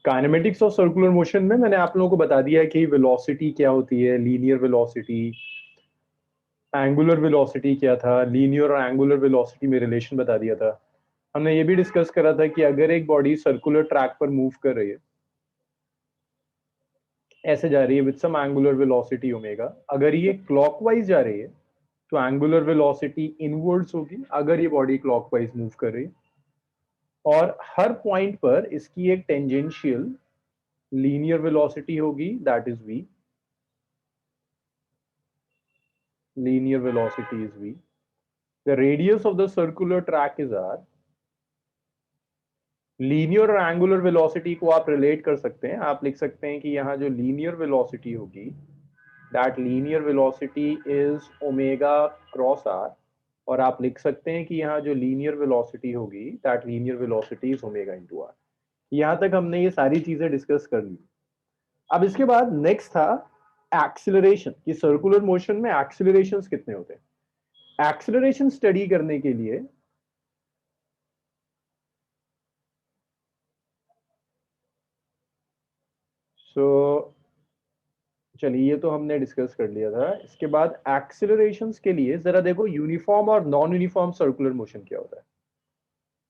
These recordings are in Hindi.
काइनेमेटिक्स ऑफ सर्कुलर मोशन में मैंने आप लोगों को बता दिया है कि वेलोसिटी क्या होती है, लीनियर वेलोसिटी, एंगुलर वेलोसिटी क्या था, लीनियर और एंगुलर वेलोसिटी में रिलेशन बता दिया था। हमने ये भी डिस्कस करा था कि अगर एक बॉडी सर्कुलर ट्रैक पर मूव कर रही है, ऐसे जा रही है with some angular velocity omega, अगर ये क्लॉकवाइज जा रही है तो एंगुलर वेलोसिटी इनवर्ड्स होगी अगर ये बॉडी क्लॉकवाइज मूव कर रही है, और हर पॉइंट पर इसकी एक टेंजेंशियल लीनियर वेलोसिटी होगी, that is v, linear velocity is v. The radius of the circular track is r. Linear और एंगुलर वेलोसिटी को आप रिलेट कर सकते हैं, आप लिख सकते हैं कि यहाँ जो लीनियर वेलोसिटी होगी, that linear velocity is omega cross R, और आप लिख सकते हैं कि यहाँ जो लीनियर वेलोसिटी होगी, that linear velocity is omega into R. यहाँ तक हमने ये सारी चीजें डिस्कस कर ली। अब इसके बाद नेक्स्ट था एक्सिलरेशन, कि सर्कुलर मोशन में एक्सिलरेशंस कितने होते हैं। एक्सिलरेशन स्टडी करने के लिए चलिए ये तो हमने डिस्कस कर लिया था। इसके बाद एक्सिलरेशंस के लिए जरा देखो यूनिफॉर्म और नॉन यूनिफॉर्म सर्कुलर मोशन क्या होता है।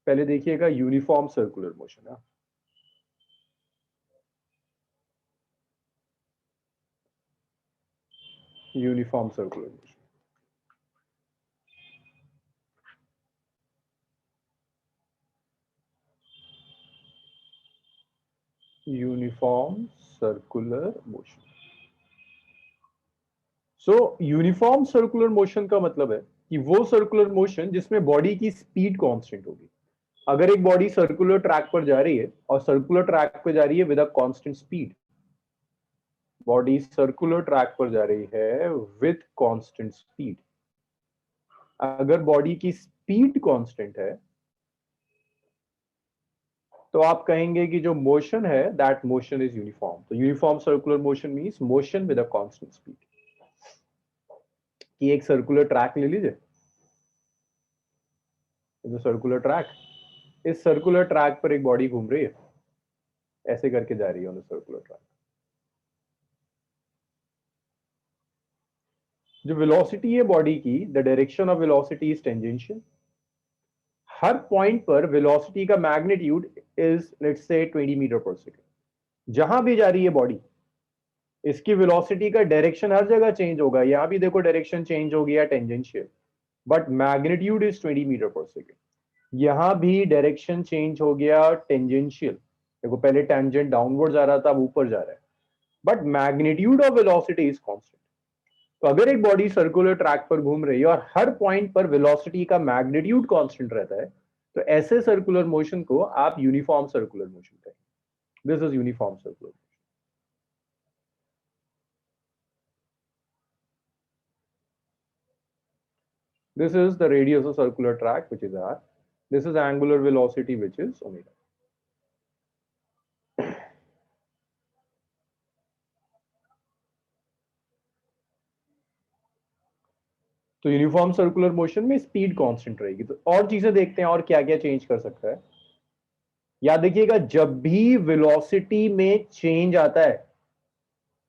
पहले देखिएगा यूनिफॉर्म सर्कुलर मोशन है, uniform circular motion. Uniform circular motion. सो यूनिफॉर्म सर्कुलर मोशन का मतलब है कि वो सर्कुलर मोशन जिसमें बॉडी की स्पीड कांस्टेंट होगी। अगर एक बॉडी सर्कुलर ट्रैक पर जा रही है और सर्कुलर ट्रैक पर जा रही है with a constant speed, body circular track पर जा रही है विद कांस्टेंट स्पीड, अगर बॉडी की स्पीड कांस्टेंट है तो आप कहेंगे कि जो मोशन है दैट मोशन इज यूनिफॉर्म। तो uniform circular motion means motion with a constant speed. कि एक सर्कुलर ट्रैक ले लीजिए, जो सर्कुलर ट्रैक, इस सर्कुलर ट्रैक पर एक बॉडी घूम रही है, ऐसे करके जा रही है ऑन सर्कुलर ट्रैक। जो वेलोसिटी है बॉडी की, the direction of velocity is tangential. हर पॉइंट पर वेलोसिटी का magnitude is let's say 20 metre per second. जहां भी जा रही है बॉडी, इसकी वेलोसिटी का डायरेक्शन हर जगह चेंज होगा। यहां भी देखो डायरेक्शन चेंज हो गया tangential, but magnitude is 20 metre per second. यहां भी डायरेक्शन चेंज हो गया टेंजेंशियल, देखो पहले टेंजेंट डाउनवर्ड जा रहा था, अब ऊपर जा रहा है, but magnitude of velocity is constant. तो अगर एक बॉडी सर्कुलर ट्रैक पर घूम रही है और हर पॉइंट पर वेलोसिटी का मैग्नीट्यूड कांस्टेंट रहता है, तो ऐसे सर्कुलर मोशन को आप यूनिफॉर्म सर्कुलर मोशन कहेंगे। This is uniform circular. This is the radius of circular track, which is r. This is angular velocity, which is omega. तो यूनिफॉर्म सर्कुलर मोशन में स्पीड कांस्टेंट रहेगी। तो और चीजें देखते हैं और क्या क्या चेंज कर सकता है। याद देखिएगा, जब भी वेलोसिटी में चेंज आता है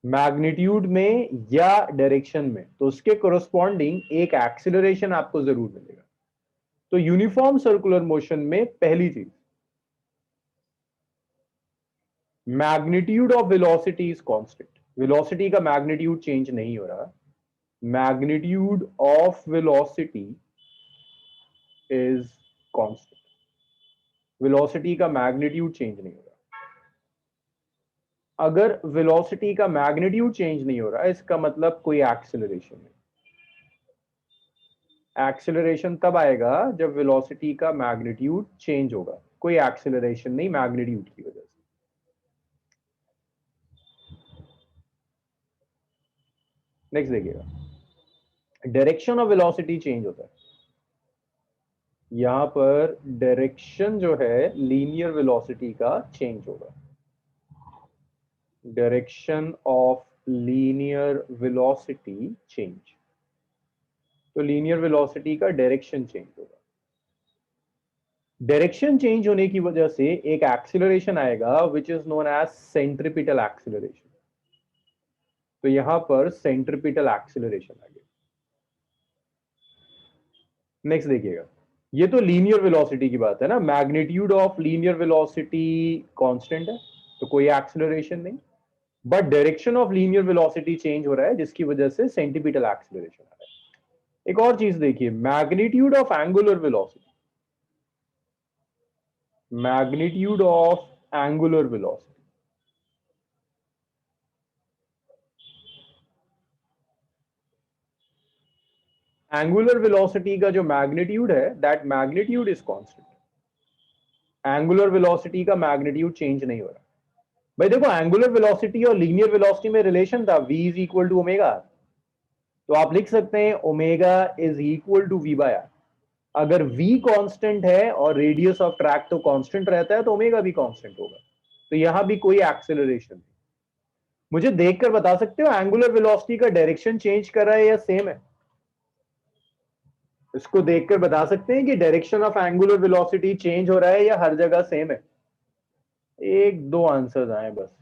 मैग्नीट्यूड में या डायरेक्शन में, तो उसके कोरस्पॉन्डिंग एक एक्सिलरेशन आपको जरूर मिलेगा। तो यूनिफॉर्म सर्कुलर मोशन में पहली चीज, magnitude of velocity is constant. Velocity का मैग्नीट्यूड चेंज नहीं हो रहा, magnitude of velocity is constant। Velocity का मैग्नीट्यूड चेंज नहीं हो रहा। अगर वेलोसिटी का मैग्नीट्यूड चेंज नहीं हो रहा, इसका मतलब कोई एक्सेलरेशन नहीं। एक्सेलरेशन तब आएगा जब वेलोसिटी का मैग्नीट्यूड चेंज होगा, कोई एक्सेलरेशन नहीं मैग्नीट्यूड की वजह से। नेक्स्ट देखिएगा, डायरेक्शन ऑफ वेलोसिटी चेंज होता है। यहां पर डायरेक्शन जो है लीनियर वेलोसिटी का चेंज होगा। Direction of linear velocity change, तो लीनियर वेलोसिटी का डायरेक्शन चेंज होगा। डायरेक्शन चेंज होने की वजह से एक एक्सीलरेशन आएगा which is known as centripetal acceleration. तो यहां पर सेंट्रिपिटल एक्सीलरेशन आ गया। नेक्स्ट देखिएगा, ये तो लीनियर वेलोसिटी की बात है ना, magnitude of linear velocity constant है तो कोई एक्सीलरेशन नहीं, but direction of linear velocity change हो रहा है जिसकी वजह से सेंटीपिटल एक्सीलरेशन आ रहा है। एक और चीज देखिए, magnitude of angular velocity, magnitude of angular velocity, angular velocity का जो मैग्नीट्यूड है that magnitude is constant. Angular velocity का मैग्नीट्यूड चेंज नहीं हो रहा। भाई देखो, एंगुलर वेलोसिटी और लीनियर वेलोसिटी में रिलेशन था v is equal to omega, तो आप लिख सकते हैं omega is equal to V by R. अगर v कांस्टेंट है और रेडियस ऑफ ट्रैक तो कांस्टेंट रहता है तो ओमेगा भी कांस्टेंट होगा। तो यहां भी कोई एक्सेलरेशन नहीं। मुझे देखकर बता सकते हो एंगुलर वेलोसिटी का डायरेक्शन चेंज कर रहा है या सेम है? इसको देखकर बता सकते हैं कि direction of angular velocity change हो रहा है या हर जगह सेम है? एक दो आंसर्स आए बस।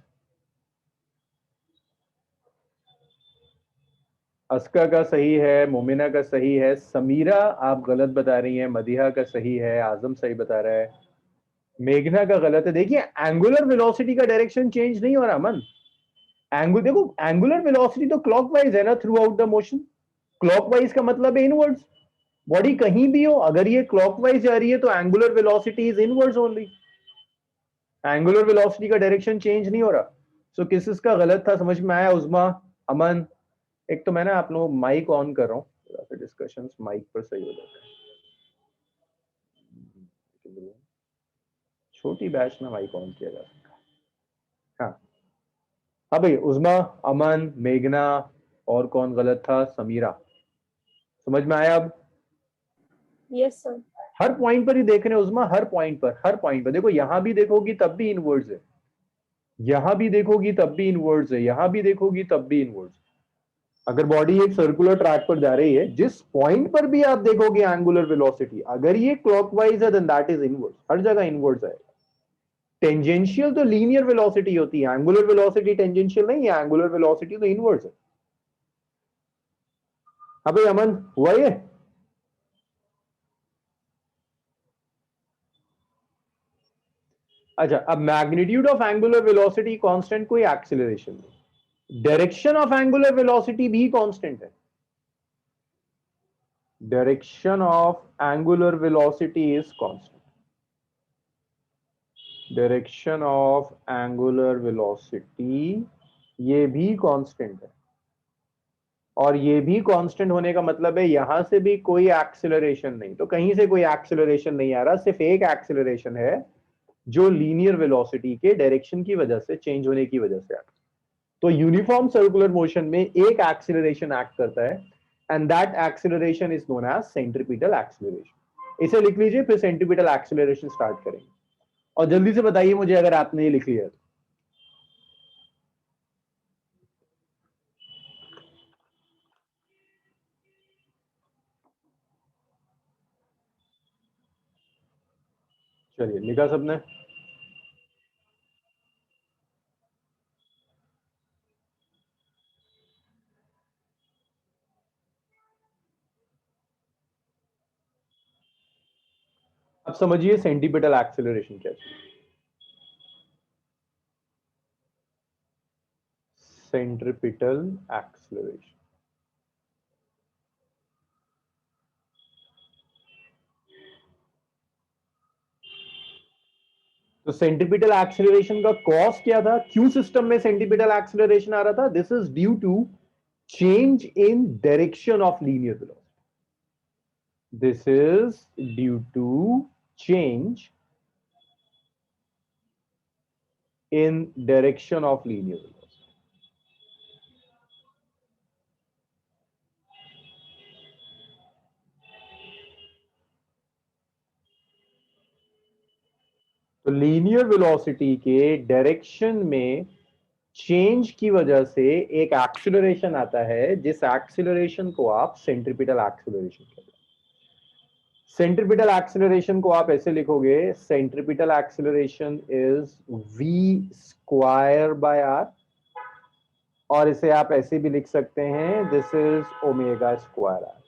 अस्का का सही है, मोमिना का सही है, समीरा आप गलत बता रही हैं, मदीहा का सही है, आजम सही बता रहा है, मेघना का गलत है। देखिए, एंगुलर वेलोसिटी का डायरेक्शन चेंज नहीं हो रहा मन। देखो, एंगुलर वेलोसिटी तो क्लॉकवाइज है ना through out the motion. Clockwise का मतलब है इनवर्ड्स। बॉडी कहीं भी हो, अगर ये क्लॉकवाइज जा रही है तो angular velocity is inwards only. Angular velocity का डायरेक्शन चेंज नहीं हो रहा। सो किस इसका गलत था, समझ में आया? उस्मा, अमन। एक तो मैं ना आप लोग माइक ऑन कर रहा हूँ, थोड़ा सा डिस्कशन माइक पर सही हो जाता है। छोटी बैच में माइक ऑन किया जा सकता है। हाँ हाँ भाई, उस्मा, अमन, मेघना, और कौन गलत था? समीरा। समझ में आया अब? Yes sir. हर पॉइंट पर ही देख रहे हैं उस्मा, हर पॉइंट पर, हर पॉइंट पर देखो, यहां भी देखोगी तब भी इनवर्ड्स है, यहां भी देखोगी तब भी इनवर्ड्स है, यहां भी देखोगी तब भी इनवर्ड्स। अगर बॉडी एक सर्कुलर ट्रैक पर जा रही है, जिस पॉइंट पर भी आप देखोगे एंगुलर वेलोसिटी, अगर ये क्लॉकवाइज है देन दैट इज इनवर्स, हर जगह इनवर्स आएगा। टेंजेंशियल तो लीनियर वेलोसिटी होती है, एंगुलर वेलोसिटी टेंजेंशियल नहीं है, एंगुलर वेलोसिटी तो इनवर्स है। हाँ भाई अमन, हुआ ये? अच्छा, अब magnitude of angular velocity constant, कोई एक्सीलरेशन नहीं। डायरेक्शन ऑफ एंगुलर वेलोसिटी भी कांस्टेंट है। Direction of angular velocity is constant. Direction of angular velocity ये भी कांस्टेंट है, और ये भी कांस्टेंट होने का मतलब है यहां से भी कोई एक्सेलरेशन नहीं, तो कहीं से कोई एक्सेलरेशन नहीं आ रहा, सिर्फ एक एक्सेलरेशन है जो लीनियर वेलोसिटी के डायरेक्शन की वजह से, चेंज होने की वजह से आता है। तो यूनिफॉर्म सर्कुलर मोशन में एक एक्सेलरेशन एक्ट करता है and that acceleration is known as centripetal acceleration. इसे लिख लीजिए, फिर सेंट्रीपिटल एक्सेलरेशन स्टार्ट करेंगे। और जल्दी से बताइए मुझे अगर आपने ये लिख लिया तो। चलिए, लिखा सबने? अब समझिए सेंटीपिटल एक्सेलरेशन क्या है। सेंट्रीपिटल एक्सेलरेशन, तो सेंट्रीपिटल एक्सेलरेशन का कॉज क्या था? क्यों सिस्टम में सेंट्रीपिटल एक्सेलरेशन आ रहा था? This is due to change in direction of linear velocity. This is due to change in direction of linear velocity. तो लीनियर वेलोसिटी के डायरेक्शन में चेंज की वजह से एक एक्सीलरेशन आता है, जिस एक्सीलरेशन को आप सेंट्रीपिटल एक्सीलरेशन कहते हैं। सेंट्रिपिटल एक्सेलरेशन को आप ऐसे लिखोगे, centripetal acceleration is v square by R, और इसे आप ऐसे भी लिख सकते हैं, this is omega square R.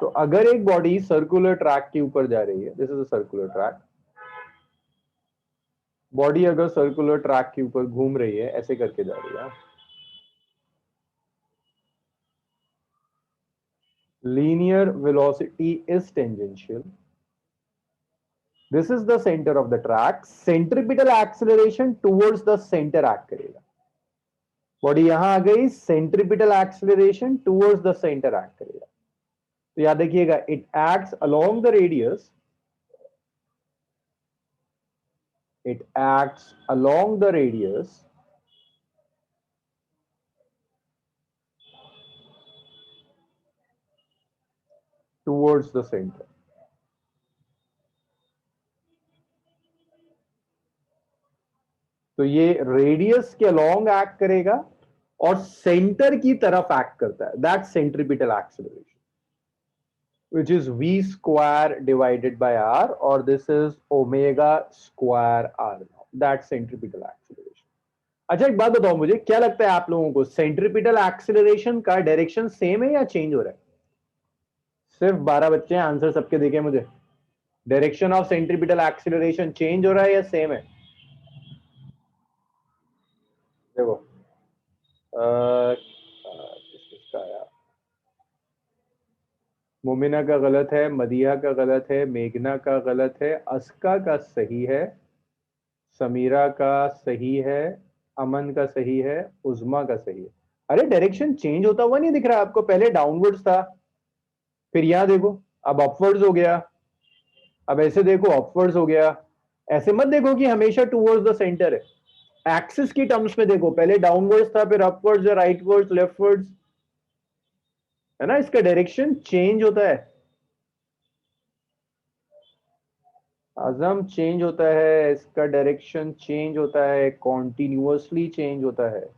तो अगर एक बॉडी सर्कुलर ट्रैक के ऊपर जा रही है, this is a circular track, body अगर सर्कुलर ट्रैक के ऊपर घूम रही है, ऐसे करके जा रही है, linear velocity is tangential, this is the center of the track, centripetal acceleration towards the center act करेगा, बॉडी यहां आ गई, centripetal acceleration towards the centre act करेगा। तो याद रखिएगा, it acts along the radius, it acts along the radius towards the center। तो ये रेडियस के अलोंग एक्ट करेगा और सेंटर की तरफ एक्ट करता है, that centripetal acceleration, which is v square divided by r, or this is omega square r, that centripetal acceleration। अच्छा एक बात बताओ मुझे, क्या लगता है आप लोगों को, सेंट्रिपिटल एक्सेलरेशन का डायरेक्शन सेम है या चेंज हो रहा है? सिर्फ 12 बच्चे हैं, आंसर सबके देखे मुझे। Direction of centripetal acceleration change हो रहा है या सेम है? देखो किसका आया, मोमिना का गलत है, मदिया का गलत है, मेघना का गलत है, अस्का का सही है, समीरा का सही है, अमन का सही है, उज्मा का सही है। अरे डायरेक्शन चेंज होता हुआ नहीं दिख रहा आपको? पहले डाउनवर्ड्स था, फिर यहां देखो अब अपवर्ड्स हो गया, अब ऐसे देखो अपवर्ड्स हो गया। ऐसे मत देखो कि हमेशा टूवर्ड्स द सेंटर है, एक्सिस की टर्म्स में देखो, पहले डाउनवर्ड्स था, फिर अपवर्ड्स या राइटवर्ड्स लेफ्टवर्ड्स, है ना? इसका डायरेक्शन चेंज होता है, आजम चेंज होता है, इसका डायरेक्शन चेंज होता है, कॉन्टिन्यूअसली चेंज होता है,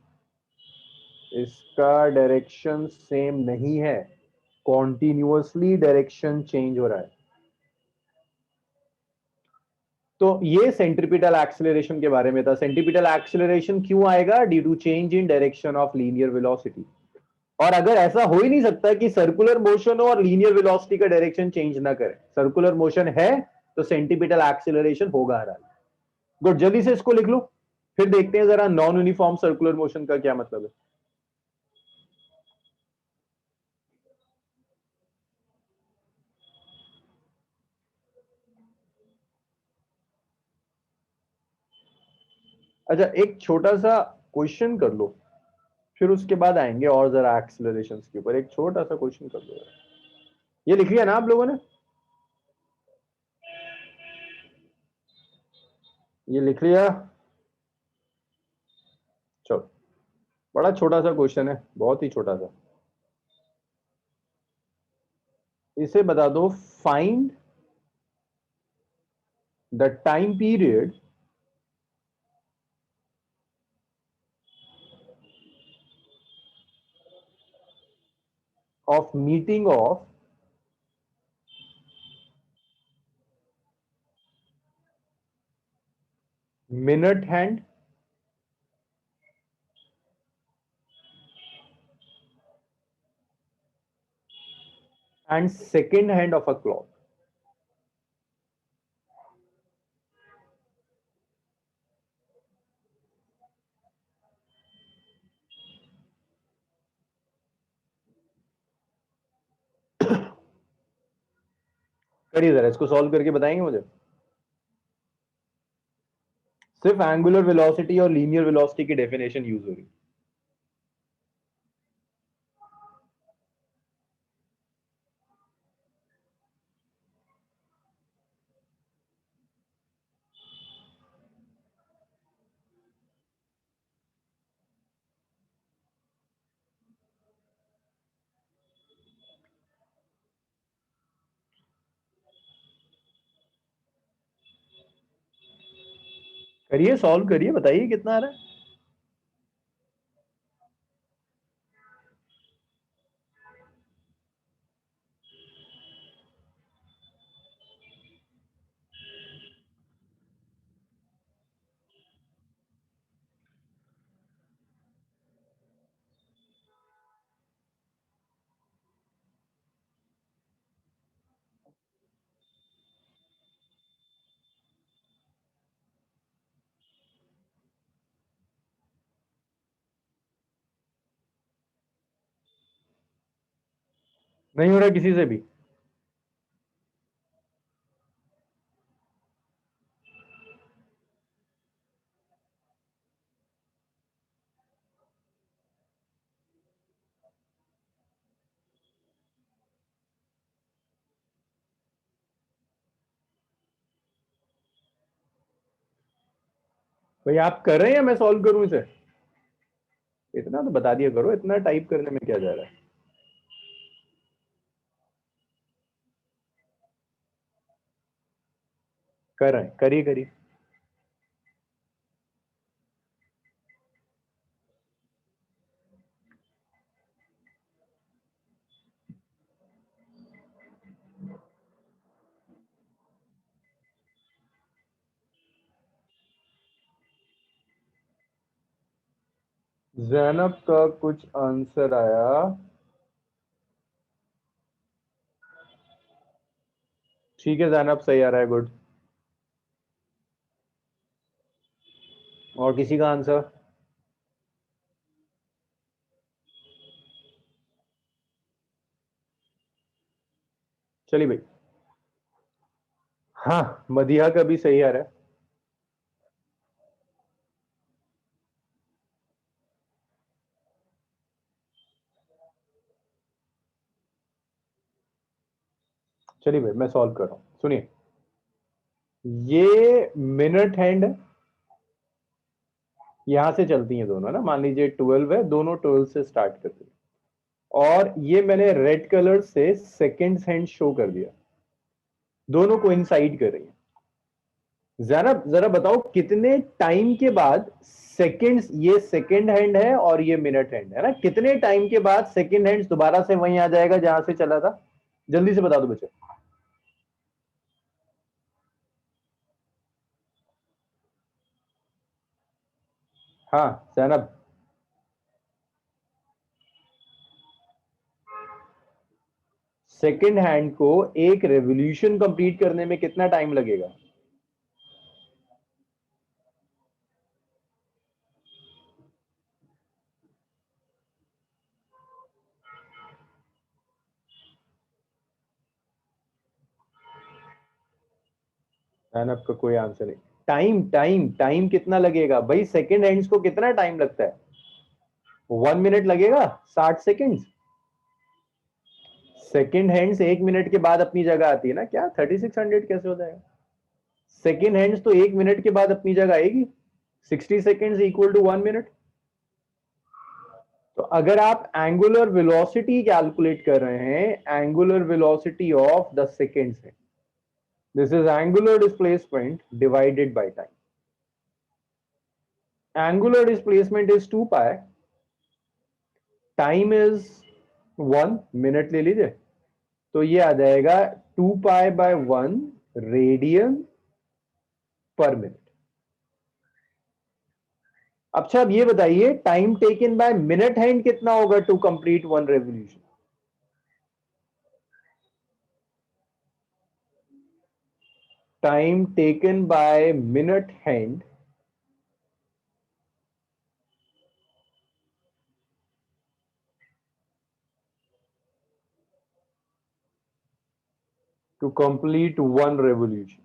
इसका डायरेक्शन सेम नहीं है, कॉन्टिन्यूअसली डायरेक्शन चेंज हो रहा है। तो ये सेंट्रिपिटल एक्सेलरेशन के बारे में था। सेंट्रिपिटल एक्सेलरेशन क्यों आएगा? Due to change in direction of linear velocity. और अगर ऐसा हो ही नहीं सकता कि सर्कुलर मोशन हो और लीनियर वेलोसिटी का डायरेक्शन चेंज ना करे, सर्कुलर मोशन है तो सेंट्रिपिटल एक्सेलरेशन होगा हर हाल। गुड, जल्दी से इसको लिख लो, फिर देखते हैं जरा नॉन यूनिफॉर्म सर्कुलर मोशन का क्या मतलब है। अच्छा एक छोटा सा क्वेश्चन कर लो, फिर उसके बाद आएंगे और जरा एक्सेलरेशन के ऊपर। एक छोटा सा क्वेश्चन कर लो, ये लिख लिया ना आप लोगों ने? ये लिख लिया? चलो, बड़ा छोटा सा क्वेश्चन है, बहुत ही छोटा सा। इसे बता दो, find the time period of meeting of minute hand and second hand of a clock। करिए जरा, इसको सॉल्व करके बताएंगे मुझे। सिर्फ एंगुलर वेलोसिटी और लीनियर वेलोसिटी की डेफिनेशन यूज हो रही है। करिए, सॉल्व करिए, बताइए कितना आ रहा है। नहीं हो रहा किसी से भी? भाई आप कर रहे हैं या मैं सॉल्व करूं इसे? इतना तो बता दिया करो, इतना टाइप करने में क्या जा रहा है? कर रहे हैं, करिए करिए। जैनब का कुछ आंसर आया। ठीक है जैनब, सही आ रहा है, गुड। और किसी का आंसर? चलिए भाई। हाँ, मदिहा का भी सही आ रहा है। चलिए भाई, मैं सॉल्व कर रहा हूं, सुनिए। ये मिनट हैंड यहां से चलती हैं दोनों ना, मान लीजिए 12 है, दोनों 12 से स्टार्ट करती है। और ये मैंने रेड कलर से सेकेंड्स हैंड शो कर दिया, दोनों को इंसाइड कर रही है। जरा जरा बताओ कितने टाइम के बाद सेकेंड्स, ये सेकेंड हैंड है और ये मिनट हैंड है ना, कितने टाइम के बाद सेकेंड हैंड दोबारा से वहीं आ जाएगा जहां से चला था? जल्दी से बता दो बच्चे। हाँ जैनब। सेकेंड हैंड को एक रेवोल्यूशन कंप्लीट करने में कितना टाइम लगेगा? जैनब का कोई आंसर नहीं। टाइम टाइम टाइम कितना लगेगा भाई? सेकेंड हैंड्स को कितना टाइम लगता है? 1 मिनट लगेगा, 60 सेकेंड। सेकेंड हैंड्स 1 मिनट के बाद अपनी जगह आती है ना, क्या 3600 कैसे हो जाएगा? सेकेंड हैंड्स तो 1 मिनट के बाद अपनी जगह आएगी। 60 सेकेंड इक्वल टू 1 मिनट। तो अगर आप एंगुलर वेलोसिटी कैलकुलेट कर रहे हैं, angular velocity of the seconds है, this is angular displacement divided by time. Angular displacement is 2 pi, time is 1 minute ले लीजिए, तो ये आ जाएगा 2 पाई/1 रेडियन पर मिनट। अच्छा अब ये बताइए, time taken by minute hand कितना होगा to complete 1 revolution? Time taken by minute hand to complete 1 revolution.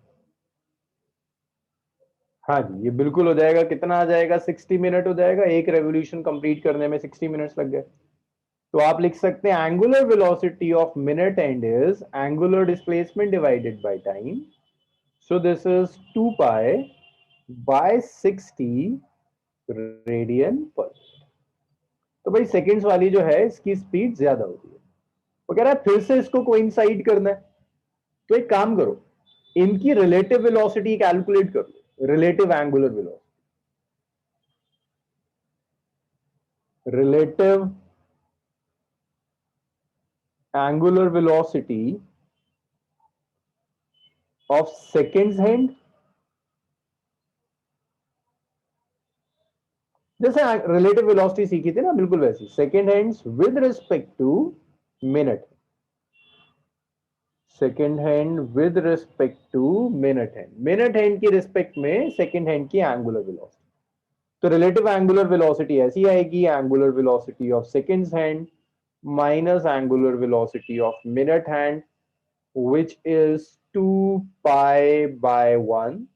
हाँ जी, ये बिल्कुल हो जाएगा। कितना आ जाएगा? 60 मिनट हो जाएगा। एक रेवोल्यूशन कंप्लीट करने में 60 मिनट्स लग गए। तो आप लिख सकते हैं angular velocity of minute and is angular displacement divided by time. So this is 2 pi radian per. तो भाई सेकेंड्स वाली जो है इसकी स्पीड ज्यादा होती है। वो कह रहा है फिर से इसको कोइंसाइड करना है, तो एक काम करो, इनकी रिलेटिव वेलोसिटी कैलकुलेट कर लो। Relative angular velocity, relative angular velocity of seconds hand, जैसे रिलेटिव वेलोसिटी सीखी थी ना, बिल्कुल वैसी। Second hands with respect to minute, second hand with respect to minute hand, minute hand की रिस्पेक्ट में सेकेंड हैंड की एंगुलर वेलोसिटी। तो रिलेटिव एंगुलर वेलोसिटी ऐसी आएगी, angular velocity of seconds hand minus angular velocity of minute hand, which is 2 pi by 1,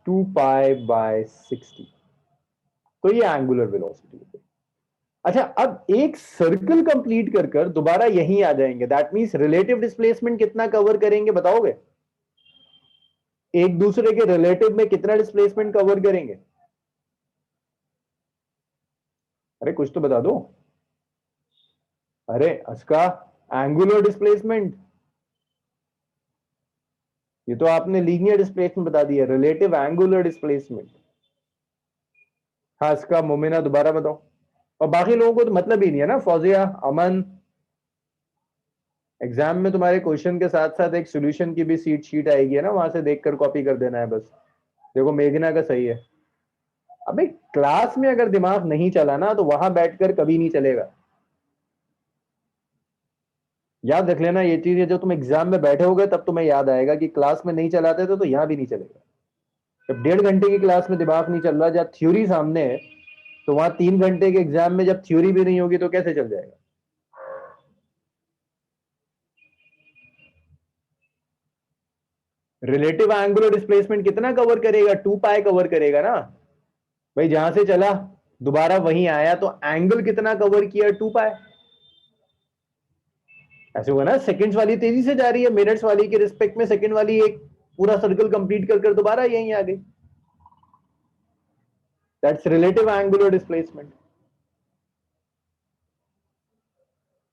2 pi by 60. तो ये एंगुलर वेलोसिटी है। अच्छा, अब एक सर्कल कंप्लीट कर कर दोबारा यहीं आ जाएंगे, दैट मींस रिलेटिव डिस्प्लेसमेंट कितना कवर करेंगे बताओगे? एक दूसरे के रिलेटिव में कितना डिस्प्लेसमेंट कवर करेंगे? अरे कुछ तो बता दो। अरे अस्का, एंगुलर डिस्प्लेसमेंट, ये तो आपने लीनियर डिस्प्लेसमेंट बता दिया, रिलेटिव एंगुलर डिस्प्लेसमेंट। हाँ इसका मोमिना दोबारा बताओ। और बाकी लोगों को तो मतलब ही नहीं है ना, फौजिया, अमन, एग्जाम में तुम्हारे क्वेश्चन के साथ साथ एक सॉल्यूशन की भी शीट आएगी है ना, वहां से देखकर कॉपी कर देना है बस। देखो मेघना का सही है। अबे क्लास में अगर दिमाग नहीं चला ना तो वहां बैठकर कभी नहीं चलेगा। याद रख लेना ये चीज है, जो तुम एग्जाम में बैठे होगे तब तुम्हें याद आएगा कि क्लास में नहीं चलाते थे तो यहां भी नहीं चलेगा। जब 1.5 घंटे की क्लास में दिमाग नहीं चल रहा, जब थ्योरी सामने है, तो वहां 3 घंटे के एग्जाम में जब थ्योरी भी नहीं होगी तो कैसे चल जाएगा? रिलेटिव एंगुलर डिस्प्लेसमेंट कितना कवर करेगा? 2 पाई कवर करेगा ना भाई, जहां से चला दोबारा वहीं आया, तो एंगल कितना कवर किया? 2 पाई। ऐसे हुआ ना, सेकंड्स वाली तेजी से जा रही है, मिनट्स वाली के रिस्पेक्ट में सेकंड वाली एक पूरा सर्कल कंप्लीट कर दोबारा यहीं आ गई। That's relative angular displacement.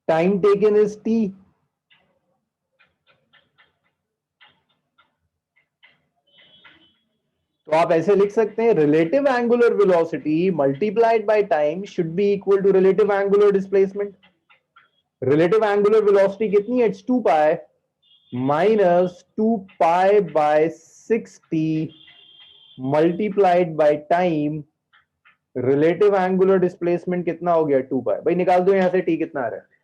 Time taken is T. तो आप ऐसे लिख सकते हैं, relative angular velocity multiplied by time should be equal to relative angular displacement. Relative angular velocity कितनी है? It's 2 pi minus 2 pi by 60 multiplied by time. Relative angular displacement कितना हो गया? 2 पाई। भाई निकाल दो यहां से टी कितना आ रहा है।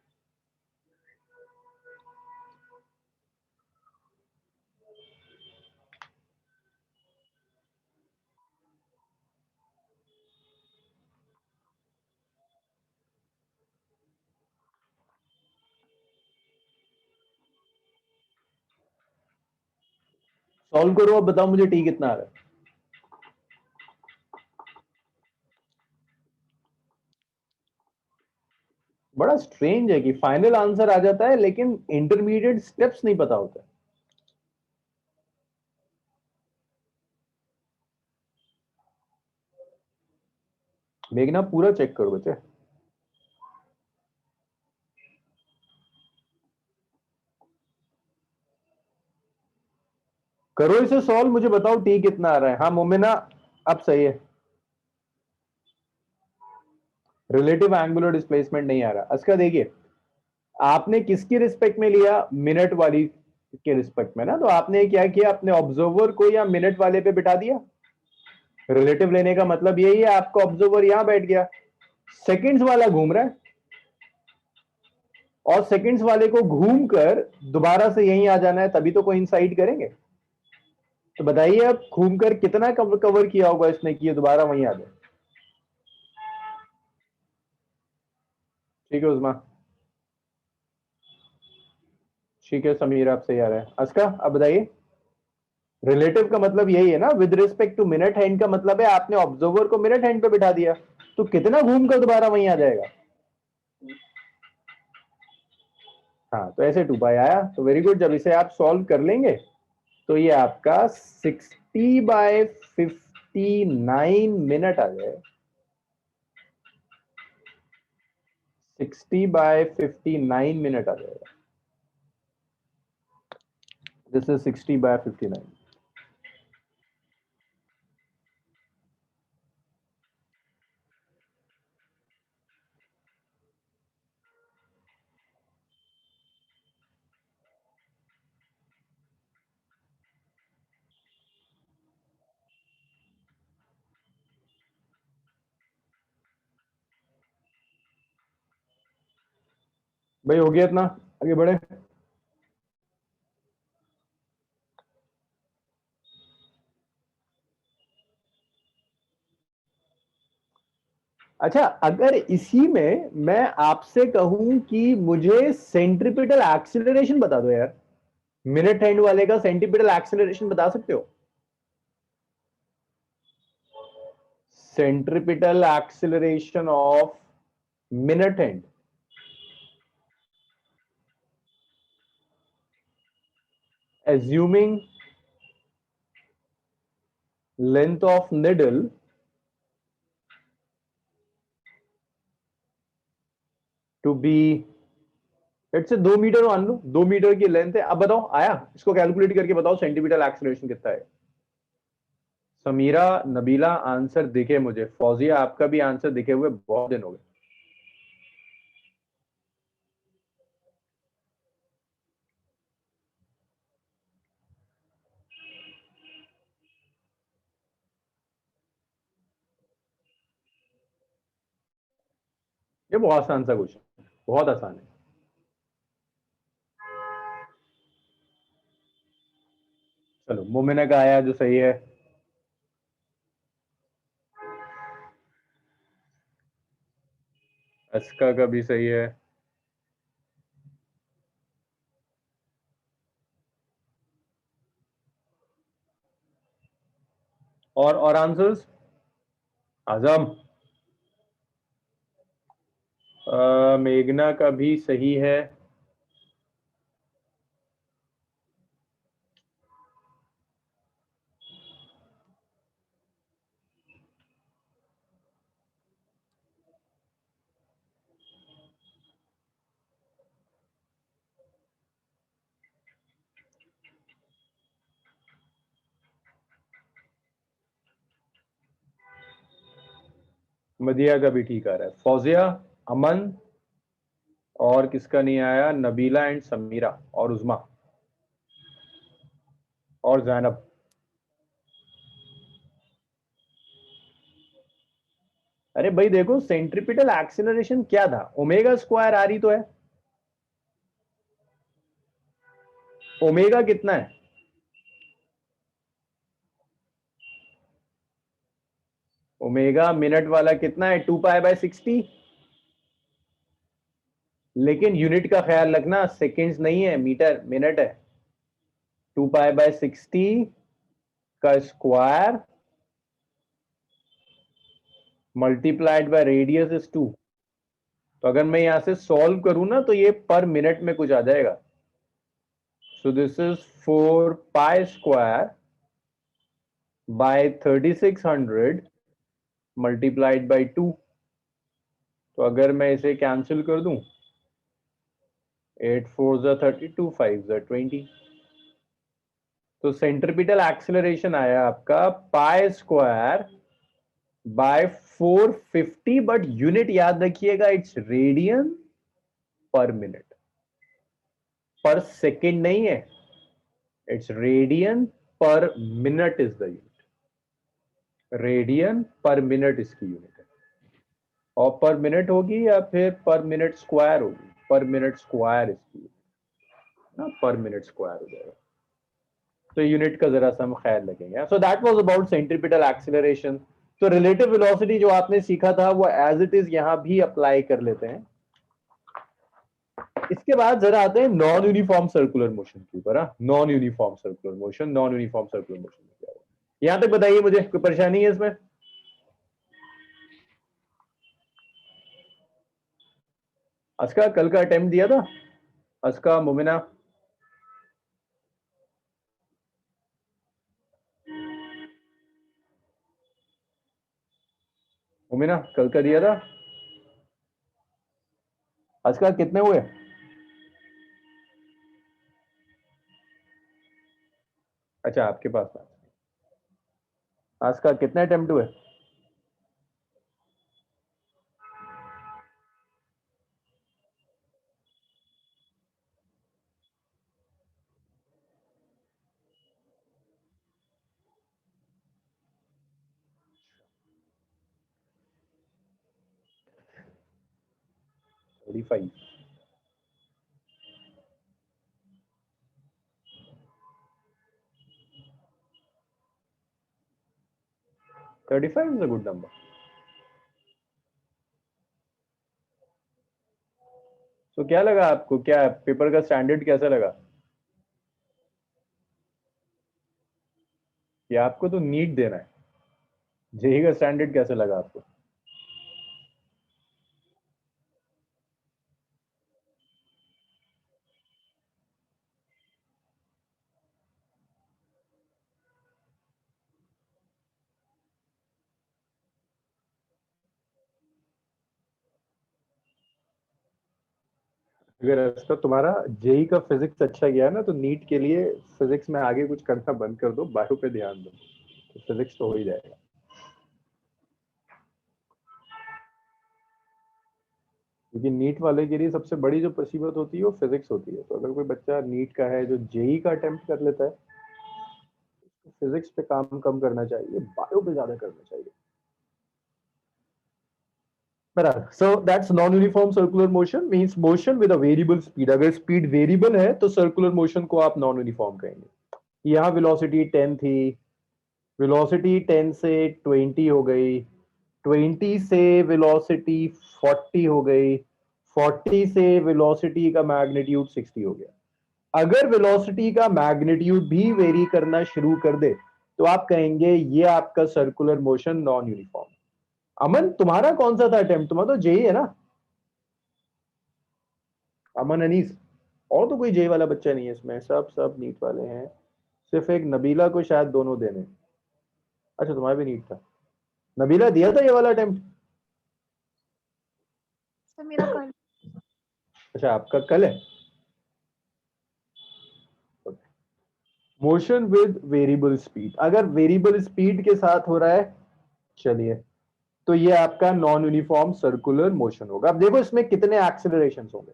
सॉल्व करो, अब बताओ मुझे टी कितना आ रहा है। बड़ा स्ट्रेंज है कि फाइनल आंसर आ जाता है लेकिन इंटरमीडिएट स्टेप्स नहीं पता होता। मेघना पूरा चेक करो बच्चे। करो इसे सॉल्व, मुझे बताओ टी कितना आ रहा है। हाँ मोमिना, अब सही है। रिलेटिव एंगुलर डिस्प्लेसमेंट नहीं आ रहा। इसका देखिए, आपने किसकी रिस्पेक्ट में लिया? मिनट वाली के रिस्पेक्ट में ना, तो आपने क्या किया, अपने ऑब्जर्वर को या मिनट वाले पे बिठा दिया। रिलेटिव लेने का मतलब यही है, आपका ऑब्जर्वर यहां बैठ गया, सेकंड्स वाला घूम रहा है, और सेकंड्स वाले को घूमकर दोबारा से यहीं आ जाना है, तभी तो कोइंसाइड करेंगे। तो बताइए अब घूमकर कितना कवर किया होगा इसने कि ये दोबारा वहीं आ जाए। ठीक है उस्मा, ठीक है समीर, आप सही आ रहा है। अस्का अब बताइए। रिलेटिव का मतलब यही है ना, with respect to minute hand का मतलब है आपने ऑब्जर्वर को मिनट हैंड पे बिठा दिया, तो कितना घूमकर दोबारा वहीं आ जाएगा। हाँ तो ऐसे 2 पाई आया, तो वेरी गुड। जब इसे आप सॉल्व कर लेंगे तो ये आपका 60/59 मिनट आ जाएगा। 60/59 मिनट आ जाएगा। This is 60/59। भाई हो गया इतना, आगे बढ़े। अच्छा, अगर इसी में मैं आपसे कहूं कि मुझे सेंट्रिपिटल एक्सीलरेशन बता दो यार, मिनट हैंड वाले का सेंट्रिपिटल एक्सीलरेशन बता सकते हो? Centripetal acceleration of minute hand, assuming length of needle to be, let's say 2 metre मान लो, 2 मीटर की लेंथ है। अब बताओ, आया? इसको कैलकुलेट करके बताओ सेंटीमीटर एक्सीलरेशन कितना है। समीरा, नबीला, आंसर दिखे मुझे। फौजिया, आपका भी आंसर दिखे हुए बहुत दिन हो गए। ये बहुत आसान सा क्वेश्चन, बहुत आसान है। चलो, मोमिना का आया जो सही है। अस्का का भी सही है। और आंसर्स? आजम, मेघना का भी सही है। मदिया का भी ठीक आ रहा है। फौजिया, अमन, और किसका नहीं आया? नबीला एंड समीरा और उजमा और जैनब। अरे भाई देखो, सेंट्रिपिटल एक्सीलरेशन क्या था? ओमेगा स्क्वायर आर ही तो है। ओमेगा कितना है? ओमेगा मिनट वाला कितना है? 2 पाई बाय 60। लेकिन यूनिट का ख्याल रखना, सेकेंड्स नहीं है, मीटर मिनट है। 2 पाई बाय 60 का square multiplied by radius is 2। तो अगर मैं यहां से सॉल्व करूं ना, तो ये पर मिनट में कुछ आ जाएगा। सो this is 4 pi square by 3600 multiplied by 2। तो अगर मैं इसे कैंसिल कर दूं, 8 4 ज़ा 32, 5 ज़ा 20। तो सेंट्रिपिटल एक्सेलरेशन आया आपका pi square by 450, but unit याद रखिएगा, इट्स रेडियन पर मिनट, पर सेकेंड नहीं है। इट्स रेडियन पर minute is the unit. Radian पर मिनट इसकी यूनिट है। और पर मिनट होगी या फिर पर मिनट स्क्वायर होगी? पर मिनट स्क्वायर इसकी ना, पर मिनट स्क्वायर हो जाएगा। तो यूनिट का जरा सा हम ख्याल रखेंगे। So that was about centripetal acceleration. तो रिलेटिव वेलोसिटी जो आपने सीखा था वो एज इट इज यहां भी अप्लाई कर लेते हैं। इसके बाद जरा आते हैं नॉन यूनिफॉर्म सर्कुलर मोशन के ऊपर। Non uniform circular motion, non uniform circular motion क्या होगा? यहां तक बताइए, मुझे कोई परेशानी है इसमें? अस्का कल का अटेम्प्ट दिया था? अस्का, मोमिना? मोमिना कल का दिया था? अस्का कितने हुए? अच्छा, आपके पास था। अस्का कितने अटेम्प्ट हुए? Thirty five. 35 is a good number. तो क्या लगा आपको, क्या पेपर का स्टैंडर्ड कैसा लगा? कि आपको तो नीट देना है, जेई का स्टैंडर्ड कैसा लगा आपको? अगर ऐसा तुम्हारा जेई का फिजिक्स अच्छा गया ना, तो नीट के लिए फिजिक्स में आगे कुछ करना बंद कर दो, बायो पे ध्यान दो, तो फिजिक्स तो हो ही जाएगा। क्योंकि नीट वाले के लिए सबसे बड़ी जो मुसीबत होती है वो फिजिक्स होती है। तो अगर कोई बच्चा नीट का है जो जेई का अटेम्प्ट कर लेता है, तो फिजिक्स पे काम कम करना चाहिए, बायो पे ज्यादा करना चाहिए। बराबर। So that's non uniform circular motion, means motion with a variable speed. अगर स्पीड वेरिएबल है तो सर्कुलर मोशन को आप नॉन यूनिफॉर्म कहेंगे। यहाँ वेलोसिटी 10 थी, वेलोसिटी 10 से 20 हो गई, 20 से वेलोसिटी 40 हो गई, 40 से वेलोसिटी का मैग्नीट्यूड 60 हो गया। अगर वेलोसिटी का मैग्नीट्यूड भी वेरी करना शुरू कर दे तो आप कहेंगे ये आपका सर्कुलर मोशन नॉन यूनिफॉर्म। अमन, तुम्हारा कौन सा था अटेम्प्ट? तुम्हारा तो जेई है ना? अमन अनीस, और तो कोई जेई वाला बच्चा नहीं है इसमें, सब सब नीट वाले हैं। सिर्फ एक नबीला को शायद दोनों देने। अच्छा, तुम्हारा भी नीट था। नबीला दिया था ये वाला अटेम्प्ट? सर मेरा कल। अच्छा, आपका कल है। मोशन विद वेरिएबल स्पीड, अगर वेरिएबल स्पीड के साथ हो रहा है, चलिए, तो ये आपका नॉन यूनिफॉर्म सर्कुलर मोशन होगा। अब देखो इसमें कितने एक्सेलरेशन होंगे।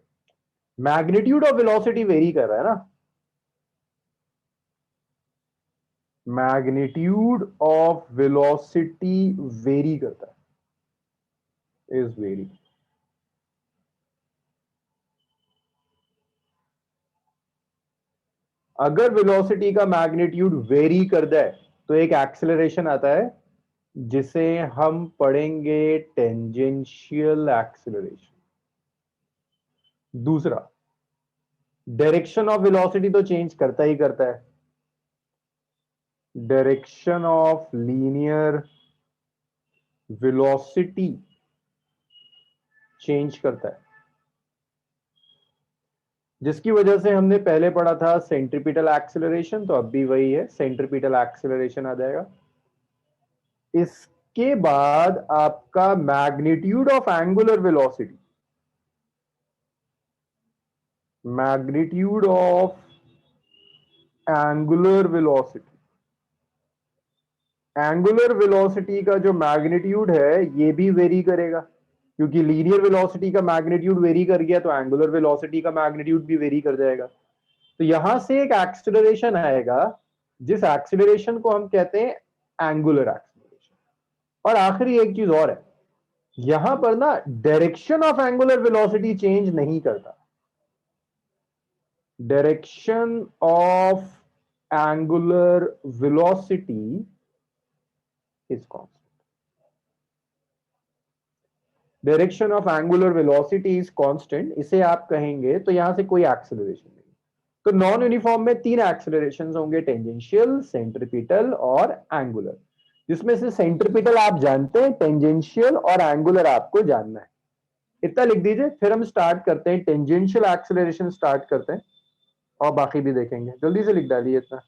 मैग्नीट्यूड ऑफ वेलोसिटी वेरी कर रहा है ना, मैग्नीट्यूड ऑफ वेलोसिटी वेरी करता है, इज वेरी। अगर वेलोसिटी का मैग्नीट्यूड वेरी कर दे तो एक एक्सेलरेशन आता है जिसे हम पढ़ेंगे टेंजेंशियल एक्सेलरेशन। दूसरा, डायरेक्शन ऑफ वेलोसिटी तो चेंज करता ही करता है, direction of linear velocity change करता है, जिसकी वजह से हमने पहले पढ़ा था सेंट्रीपिटल एक्सेलरेशन, तो अब भी वही है, सेंट्रीपिटल एक्सेलरेशन आ जाएगा। इसके बाद आपका magnitude of angular velocity, magnitude of angular velocity, angular velocity का जो मैग्नीट्यूड है ये भी वेरी करेगा, क्योंकि लीनियर वेलोसिटी का मैग्नीट्यूड वेरी कर गया तो एंगुलर वेलोसिटी का मैग्नीट्यूड भी वेरी कर जाएगा। तो यहां से एक एक्सेलरेशन आएगा जिस एक्सेलरेशन को हम कहते हैं एंगुलर एक्सेलरेशन। और आखिरी एक चीज और है, यहां पर ना direction of angular velocity change नहीं करता, direction of angular velocity is constant, direction of angular velocity is constant, इसे आप कहेंगे तो यहां से कोई एक्सेलरेशन नहीं। तो नॉन यूनिफॉर्म में तीन एक्सेलरेशन होंगे, टेंजेंशियल, सेंट्रीपिटल और एंगुलर, जिसमें से सेंट्रीपिटल आप जानते हैं, टेंजेंशियल और एंगुलर आपको जानना है। इतना लिख दीजिए, फिर हम स्टार्ट करते हैं, टेंजेंशियल एक्सेलरेशन स्टार्ट करते हैं और बाकी भी देखेंगे। जल्दी से लिख डालिए इतना।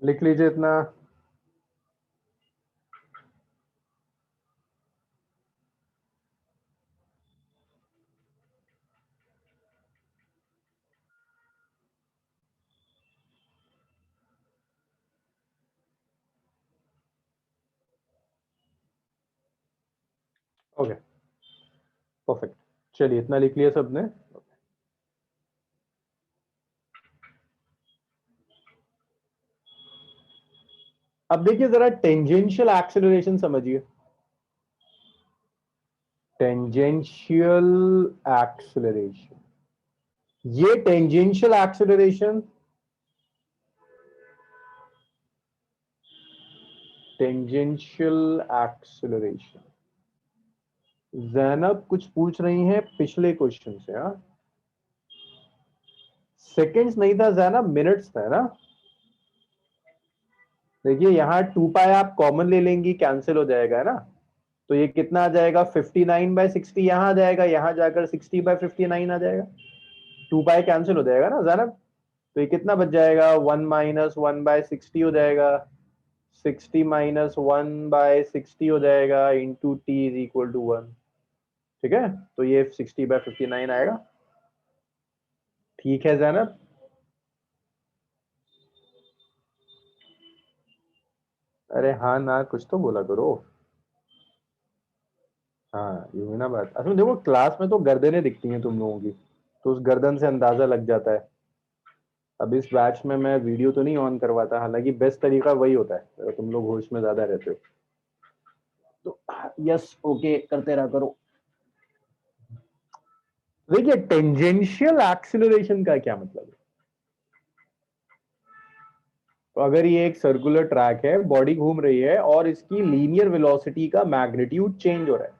लिख लीजिए इतना। Okay, perfect. चलिए इतना लिख लिया सबने। अब देखिए जरा टेंजेंशियल एक्सेलरेशन समझिए। टेंजेंशियल एक्सेलरेशन, ये tangential acceleration, tangential acceleration, Zainab कुछ पूछ रही हैं पिछले क्वेश्चन से। हाँ, सेकंड्स नहीं था जैनब, मिनट्स था ना। देखिए यहाँ 2 पाई आप कॉमन ले लेंगी, कैंसिल हो जाएगा, है ना। तो ये कितना आ जाएगा, 59/60 यहाँ आ जाएगा, यहाँ जाकर 60/59 आ जाएगा। 2 पाई कैंसिल हो जाएगा ना जैनब। तो ये कितना बच जाएगा, 1 - 1/60 हो जाएगा। 60 - 1/60 हो जाएगा, इंटू t = 1। ठीक है, तो ये 60/59 आएगा। ठीक है जैनब। अरे हाँ ना, कुछ तो बोला करो। हाँ यूं ही ना बात। असल में देखो क्लास में तो गर्दनें दिखती हैं तुम लोगों की, तो उस गर्दन से अंदाजा लग जाता है। अब इस बैच में मैं वीडियो तो नहीं ऑन करवाता, हालांकि बेस्ट तरीका वही होता है अगर तुम लोग होश में ज्यादा रहते हो तो। यस ओके करते रहा करो। देखिए टेंजेंशियल एक्सिलरेशन का क्या मतलब है। तो अगर ये एक सर्कुलर ट्रैक है, बॉडी घूम रही है और इसकी लीनियर वेलोसिटी का मैग्नीट्यूड चेंज हो रहा है,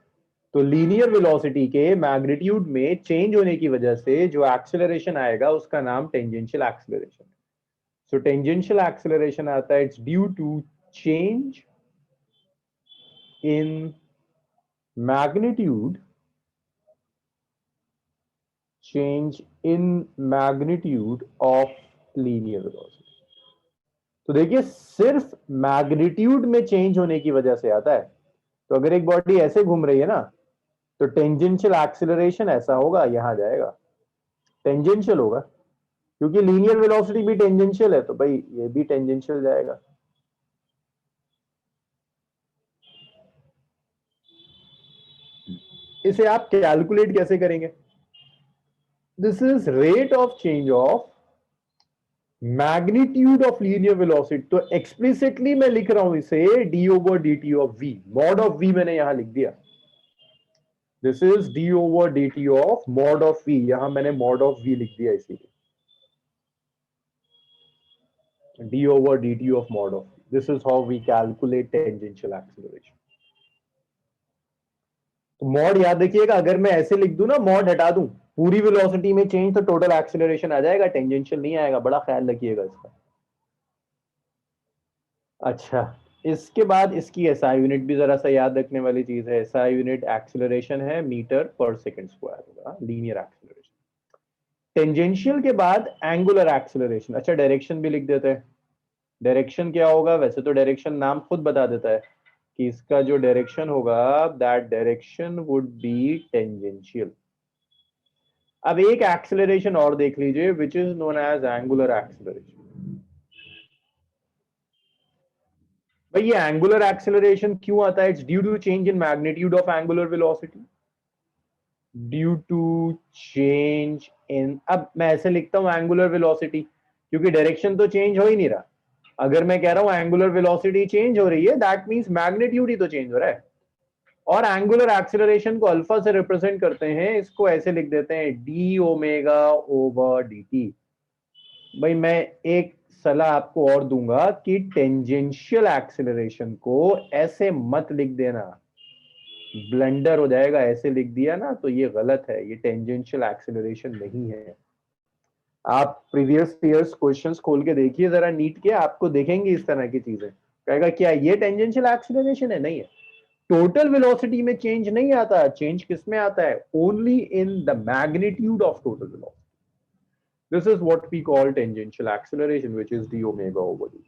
तो लीनियर वेलोसिटी के मैग्नीट्यूड में चेंज होने की वजह से जो एक्सेलरेशन आएगा उसका नाम tangential acceleration. So tangential acceleration आता है, it's due to change in magnitude, change in magnitude of linear velocity। तो देखिए सिर्फ मैग्नीट्यूड में चेंज होने की वजह से आता है। तो अगर एक बॉडी ऐसे घूम रही है ना, तो टेंजेंशियल एक्सेलरेशन ऐसा होगा, यहां जाएगा, टेंजेंशियल होगा, क्योंकि लीनियर वेलोसिटी भी टेंजेंशियल है, तो भाई ये भी टेंजेंशियल जाएगा। इसे आप कैलकुलेट कैसे करेंगे। This is rate of change of magnitude of linear velocity. तो एक्सप्लिसिटली मैं लिख रहा हूं इसे d/dt of v, mod of v मैंने यहां लिख दिया। This is d/dt of mod of v, यहां मैंने मॉड ऑफ v लिख दिया इसीलिए, d/dt of mod of v। This is how we calculate tangential acceleration. तो मॉड याद रखिएगा, अगर मैं ऐसे लिख दूं ना, मॉड हटा दूं, पूरी वेलोसिटी में चेंज, तो टोटल एक्सेलरेशन आ जाएगा, टेंजेंशियल नहीं आएगा, बड़ा ख्याल रखिएगा इसका। अच्छा, इसके बाद इसकी एसआई यूनिट भी जरा सा याद रखने वाली चीज है। एसआई यूनिट एक्सेलरेशन है, मीटर पर सेकंड स्क्वायर होगा, लीनियर एक्सेलरेशन। टेंजेंशियल के बाद एंगुलर एक्सेलरेशन। अच्छा डायरेक्शन भी लिख देते हैं। डायरेक्शन क्या होगा, वैसे तो डायरेक्शन नाम खुद बता देता है कि इसका जो डायरेक्शन होगा, that direction would be tangential. अब एक एक्सेलरेशन और देख लीजिए, which is known as angular acceleration. भाई ये एंगुलर एक्सेलरेशन क्यों आता है, it's due to change in magnitude of angular velocity, due to change in. अब मैं ऐसे लिखता हूं एंगुलर वेलोसिटी, क्योंकि डायरेक्शन तो चेंज हो ही नहीं रहा। अगर मैं कह रहा हूं एंगुलर वेलोसिटी चेंज हो रही है, दैट मींस मैग्नीट्यूड ही तो चेंज हो रहा है। और एंगुलर एक्सेलरेशन को अल्फा से रिप्रेजेंट करते हैं, इसको ऐसे लिख देते हैं d/dt। भाई मैं एक सलाह आपको और दूंगा कि टेंजेंशियल एक्सेलरेशन को ऐसे मत लिख देना, ब्लंडर हो जाएगा। ऐसे लिख दिया ना तो ये गलत है, ये टेंजेंशियल एक्सेलरेशन नहीं है। आप प्रीवियस ईयर्स क्वेश्चंस खोल के देखिए जरा नीट के, आपको देखेंगे इस तरह की चीजें, कहेगा क्या ये टेंजेंशियल एक्सेलरेशन है, नहीं है। टोटल वेलोसिटी में चेंज नहीं आता, चेंज किस में आता है, only in the magnitude of total velocity. This is what we call tangential acceleration, which is d/dt।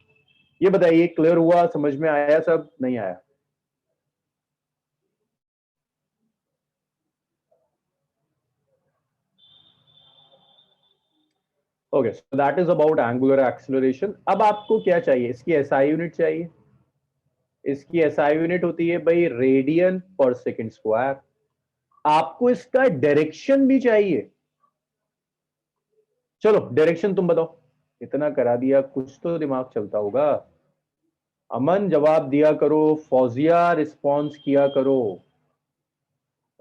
ये बताइए क्लियर हुआ, समझ में आया, सब नहीं आया। Okay, so that is about angular acceleration. अब आपको क्या चाहिए, इसकी एसआई यूनिट चाहिए। इसकी एसआई यूनिट होती है भाई रेडियन पर सेकंड स्क्वायर। आपको इसका डायरेक्शन भी चाहिए। चलो डायरेक्शन तुम बताओ, इतना करा दिया, कुछ तो दिमाग चलता होगा। अमन जवाब दिया करो, फौजिया रिस्पॉन्स किया करो,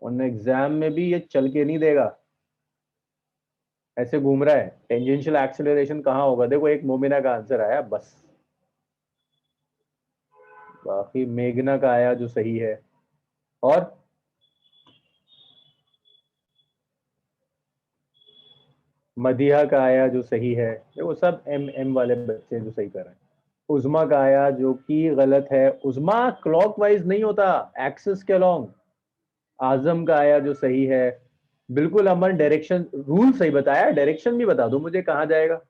वरना एग्जाम में भी ये चल के नहीं देगा। ऐसे घूम रहा है, टेंजेंशियल एक्सेलरेशन कहां होगा? देखो एक मोमिना का आंसर आया बस, बाकी मेघना का आया जो सही है, और मदिहा का आया जो सही है। देखो सब एम एम वाले बच्चे हैं जो सही कर रहे हैं। उजमा का आया जो कि गलत है, उजमा क्लॉकवाइज नहीं होता, एक्सिस के अलोंग। आजम का आया जो सही है। बिल्कुल अमन, डायरेक्शन रूल सही बताया, डायरेक्शन भी बता दो मुझे कहां जाएगा।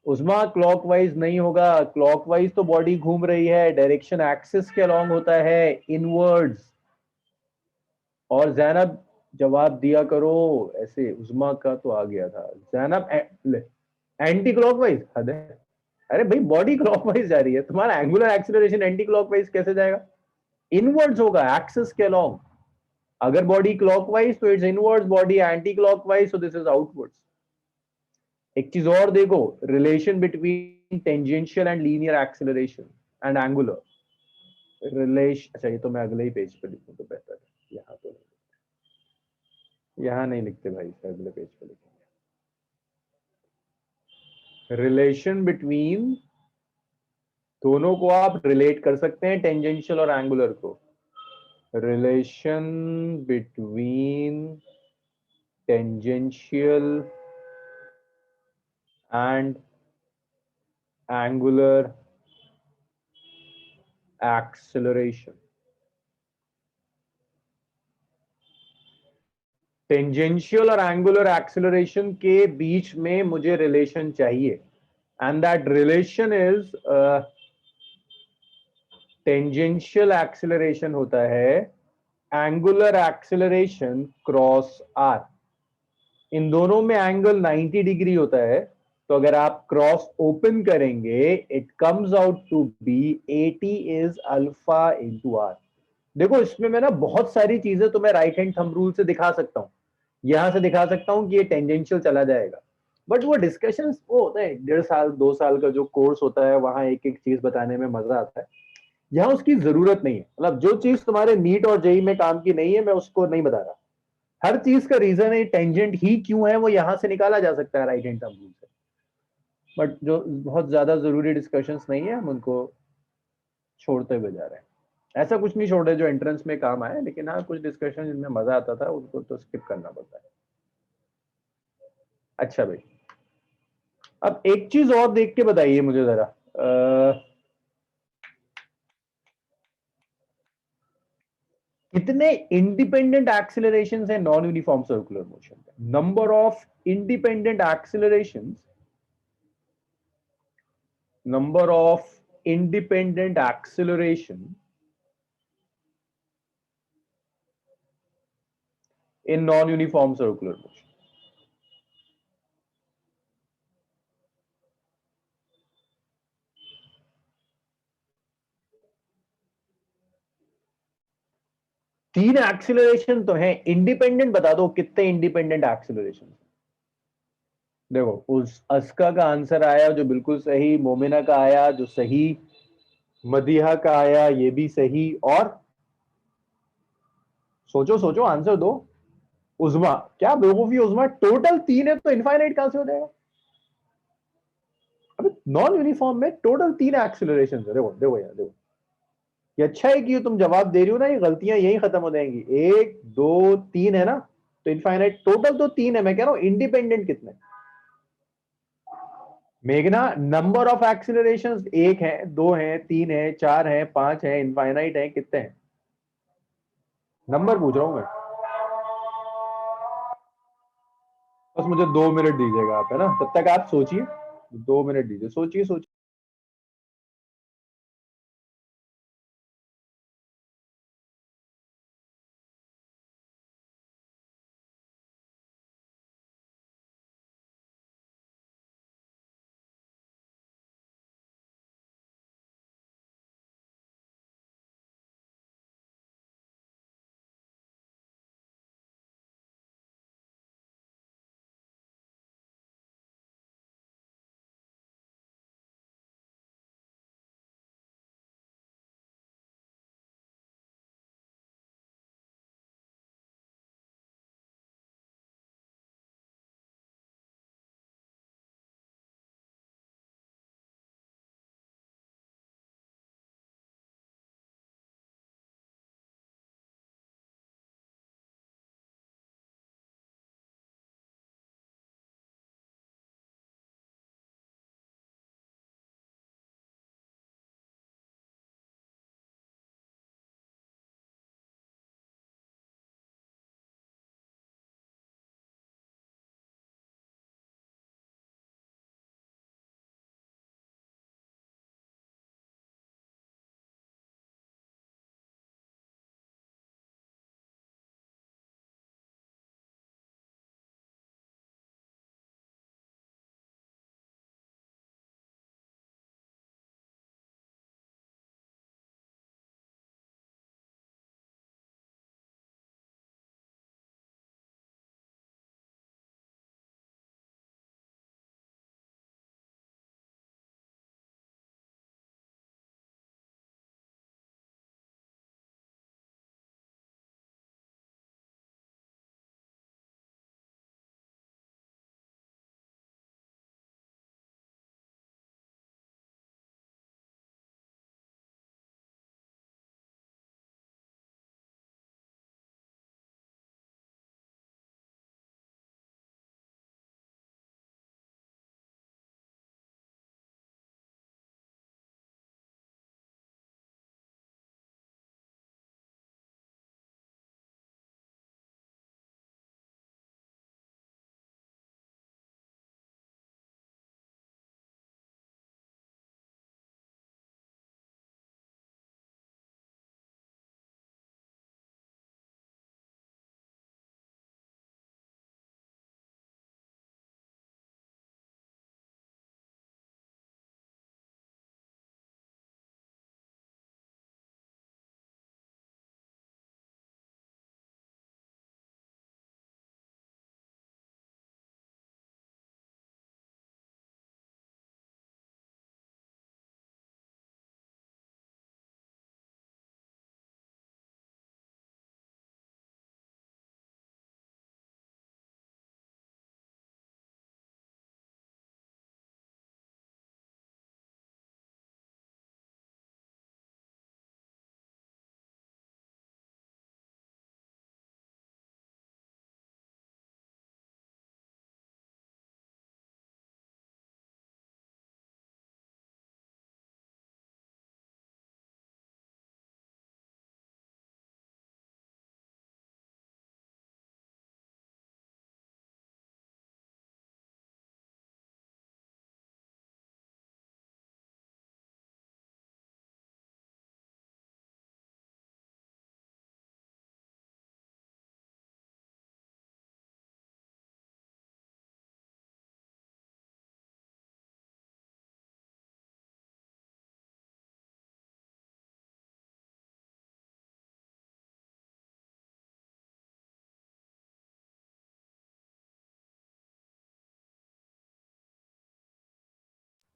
उस्मा क्लॉकवाइज नहीं होगा, क्लॉकवाइज तो बॉडी घूम रही है, डायरेक्शन एक्सिस के अलोंग होता है, इनवर्ड्स। और जैनब जवाब दिया करो ऐसे, उस्मा का तो आ गया था। जैनब एंटी क्लॉकवाइज, हद है। अरे भाई बॉडी क्लॉकवाइज जा रही है, तुम्हारा एंगुलर एक्सीलरेशन एंटी क्लॉकवाइज कैसे जाएगा? इनवर्ड्स होगा, एक्सिस के अलोंग। अगर बॉडी क्लॉकवाइज तो it's inwards, body anti clockwise तो दिस इज आउटवर्ड्स। एक चीज और देखो, relation between tangential and linear acceleration and angular relation. अच्छा ये तो मैं अगले ही पेज पे लिखूं तो बेहतर है, यहाँ तो नहीं, यहाँ नहीं लिखते भाई, अगले पेज पे लिखेंगे। रिलेशन बिटवीन, दोनों को आप रिलेट कर सकते हैं, टेंजेंशियल और एंगुलर को। Relation between tangential and angular acceleration. Tangential और एंगुलर एक्सेलरेशन के बीच में मुझे रिलेशन चाहिए, and that relation is, tangential acceleration होता है एंगुलर एक्सेलरेशन क्रॉस आर। इन दोनों में एंगल 90 डिग्री होता है, तो अगर आप क्रॉस ओपन करेंगे it comes out to be 80 is alpha into R. देखो इसमें मैं ना बहुत सारी चीजें तुम्हें राइट हैंड थंब रूल से दिखा सकता हूं, यहां से दिखा सकता हूं कि ये टेंजेंशियल चला जाएगा, बट वो डिस्कशन वो होता है 1.5 साल 2 साल का जो कोर्स होता है, वहां एक एक चीज बताने में मजा आता है। यहाँ उसकी जरूरत नहीं है, मतलब जो चीज तुम्हारे नीट और जेई में काम की नहीं है मैं उसको नहीं बता रहा। हर चीज का रीजन है, टेंजेंट ही क्यों है वो यहां से निकाला जा सकता है राइट हैंड थंब रूल से। बट जो बहुत ज्यादा जरूरी डिस्कशंस नहीं है हम उनको छोड़ते हुए जा रहे हैं। ऐसा कुछ नहीं छोड़ रहे जो एंट्रेंस में काम आए, लेकिन हाँ कुछ डिस्कशन जिनमें मजा आता था उनको तो स्किप करना पड़ता है। अच्छा भाई, अब एक चीज और देख के बताइए मुझे जरा, कितने इंडिपेंडेंट एक्सिलरेशन है non uniform circular motion? Number of independent acceleration, number of independent acceleration in non uniform circular motion. तीन एक्सिलरेशन तो हैं, इंडिपेंडेंट बता दो कितने इंडिपेंडेंट एक्सिलरेशन। देखो उस अस्का का आंसर आया जो बिल्कुल सही, मोमिना का आया जो सही, मदीहा का आया ये भी सही, और सोचो सोचो आंसर दो। उजमा, क्या बेवकूफी, उजमा टोटल तीन है तो इनफाइनाइट कहां से हो जाएगा? अबे नॉन यूनिफॉर्म में टोटल तीन एक्सिलरेशन है, देखो देखो यार देखो, ये अच्छा है कि ये तुम जवाब दे रही हो ना, ये गलतियां यही खत्म हो जाएंगी। एक दो तीन है ना, तो इनफाइनाइट टोटल तो तीन है, मैं कह रहा हूं इंडिपेंडेंट कितने। मेघना नंबर ऑफ एक्सिलरेशंस एक है, दो है, तीन है, चार है, पांच है, इनफाइनाइट है, कितने हैं? नंबर पूछ रहा हूं मैं, बस मुझे 2 मिनट दीजिएगा आप, है ना, तब तक आप सोचिए। 2 मिनट दीजिए, सोचिए सोचिए।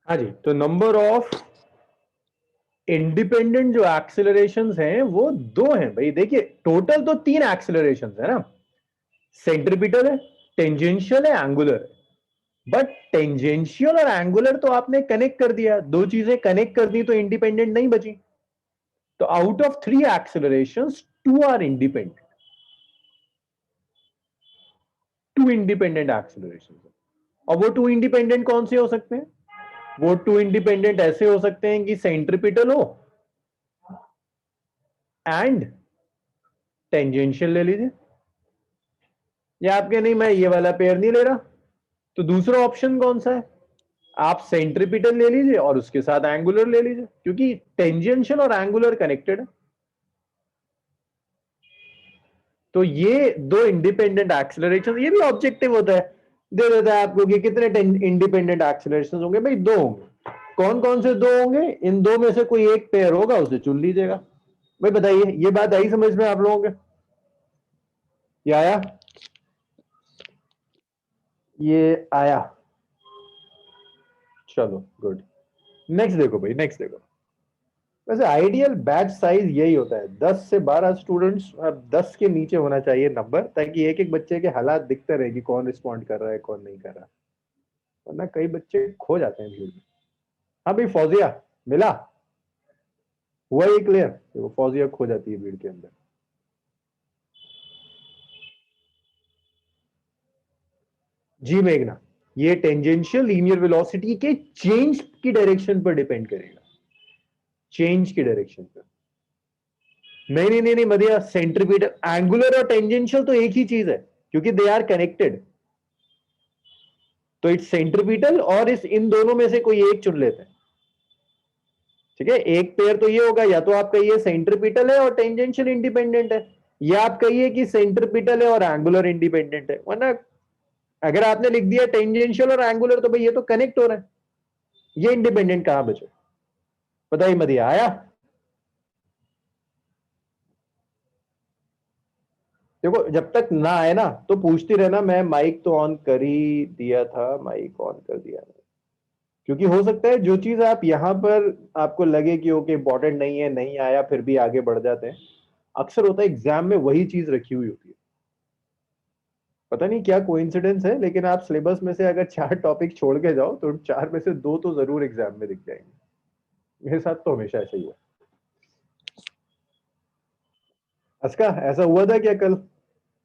हाँ जी, तो नंबर ऑफ इंडिपेंडेंट जो एक्सेलरेशंस हैं वो दो हैं भाई। देखिए टोटल तो 3 एक्सेलरेशंस है ना, सेंट्रीपिटल है, टेंजेंशियल है, एंगुलर है। बट टेंजेंशियल और एंगुलर तो आपने कनेक्ट कर दिया, दो चीजें कनेक्ट कर दी तो इंडिपेंडेंट नहीं बची। तो out of 3 accelerations 2 are independent, 2 independent accelerations. और वो 2 इंडिपेंडेंट कौन से हो सकते हैं? वो 2 इंडिपेंडेंट ऐसे हो सकते हैं कि सेंट्रीपिटल हो एंड टेंजेंशियल ले लीजिए, या आपके नहीं मैं ये वाला पेयर नहीं ले रहा, तो दूसरा ऑप्शन कौन सा है? आप सेंट्रीपिटल ले लीजिए और उसके साथ एंगुलर ले लीजिए, क्योंकि टेंजेंशियल और एंगुलर कनेक्टेड है। तो ये दो इंडिपेंडेंट एक्सेलरेशन, ये भी ऑब्जेक्टिव होता है, दे देता है आपको कि कितने इंडिपेंडेंट एक्सेलरेशन होंगे। भाई दो होंगे। कौन कौन से दो होंगे? इन दो में से कोई एक पेयर होगा, उसे चुन लीजिएगा। भाई बताइए, ये बात आई समझ में आप लोगों के? ये आया? ये आया? चलो गुड। नेक्स्ट देखो भाई, नेक्स्ट देखो। वैसे आइडियल बैच साइज यही होता है, 10 से 12 स्टूडेंट्स। अब 10 के नीचे होना चाहिए नंबर, ताकि एक एक बच्चे के हालात दिखते रहे कि कौन रिस्पॉन्ड कर रहा है कौन नहीं कर रहा, वरना कई बच्चे खो जाते हैं भीड़ में। हाँ भाई फौजिया मिला, हुआ ये क्लियर? वो फौजिया खो जाती है भीड़ के अंदर। जी मेघना, ये टेंजेंशियल लीनियर वेलोसिटी के चेंज की डायरेक्शन पर डिपेंड करेगा, चेंज की डायरेक्शन पर। नहीं नहीं नहीं नहीं मदिया, सेंट्रीपिटल एंगुलर और टेंजेंशियल तो एक ही चीज है, क्योंकि दे आर कनेक्टेड। तो इट्स सेंट्रीपिटल और इस इन दोनों में से कोई एक चुन लेते हैं। ठीक है, एक पेयर तो ये होगा, या तो आप कहिए सेंट्रीपिटल है और टेंजेंशियल इंडिपेंडेंट है, या आप कहिए कि सेंट्रीपिटल है और एंगुलर इंडिपेंडेंट है। वरना अगर आपने लिख दिया टेंजेंशियल और एंगुलर, तो भाई ये तो कनेक्ट हो रहा है, ये इंडिपेंडेंट कहां बचे? बताइए मदिया, आया? देखो जब तक ना आए ना तो पूछती रहना, मैं माइक तो ऑन कर ही दिया था, माइक ऑन कर दिया नहीं। क्योंकि हो सकता है जो चीज आप यहाँ पर आपको लगे कि ओके इंपॉर्टेंट नहीं है, नहीं आया, फिर भी आगे बढ़ जाते हैं। अक्सर होता है एग्जाम में वही चीज रखी हुई होती है। पता नहीं क्या कोइंसिडेंस है, लेकिन आप सिलेबस में से अगर 4 टॉपिक छोड़ के जाओ तो 4 में से 2 तो जरूर एग्जाम में दिख जाएंगे। मेरे साथ तो हमेशा ऐसा ही हुआ। अस्का, ऐसा हुआ था क्या कल?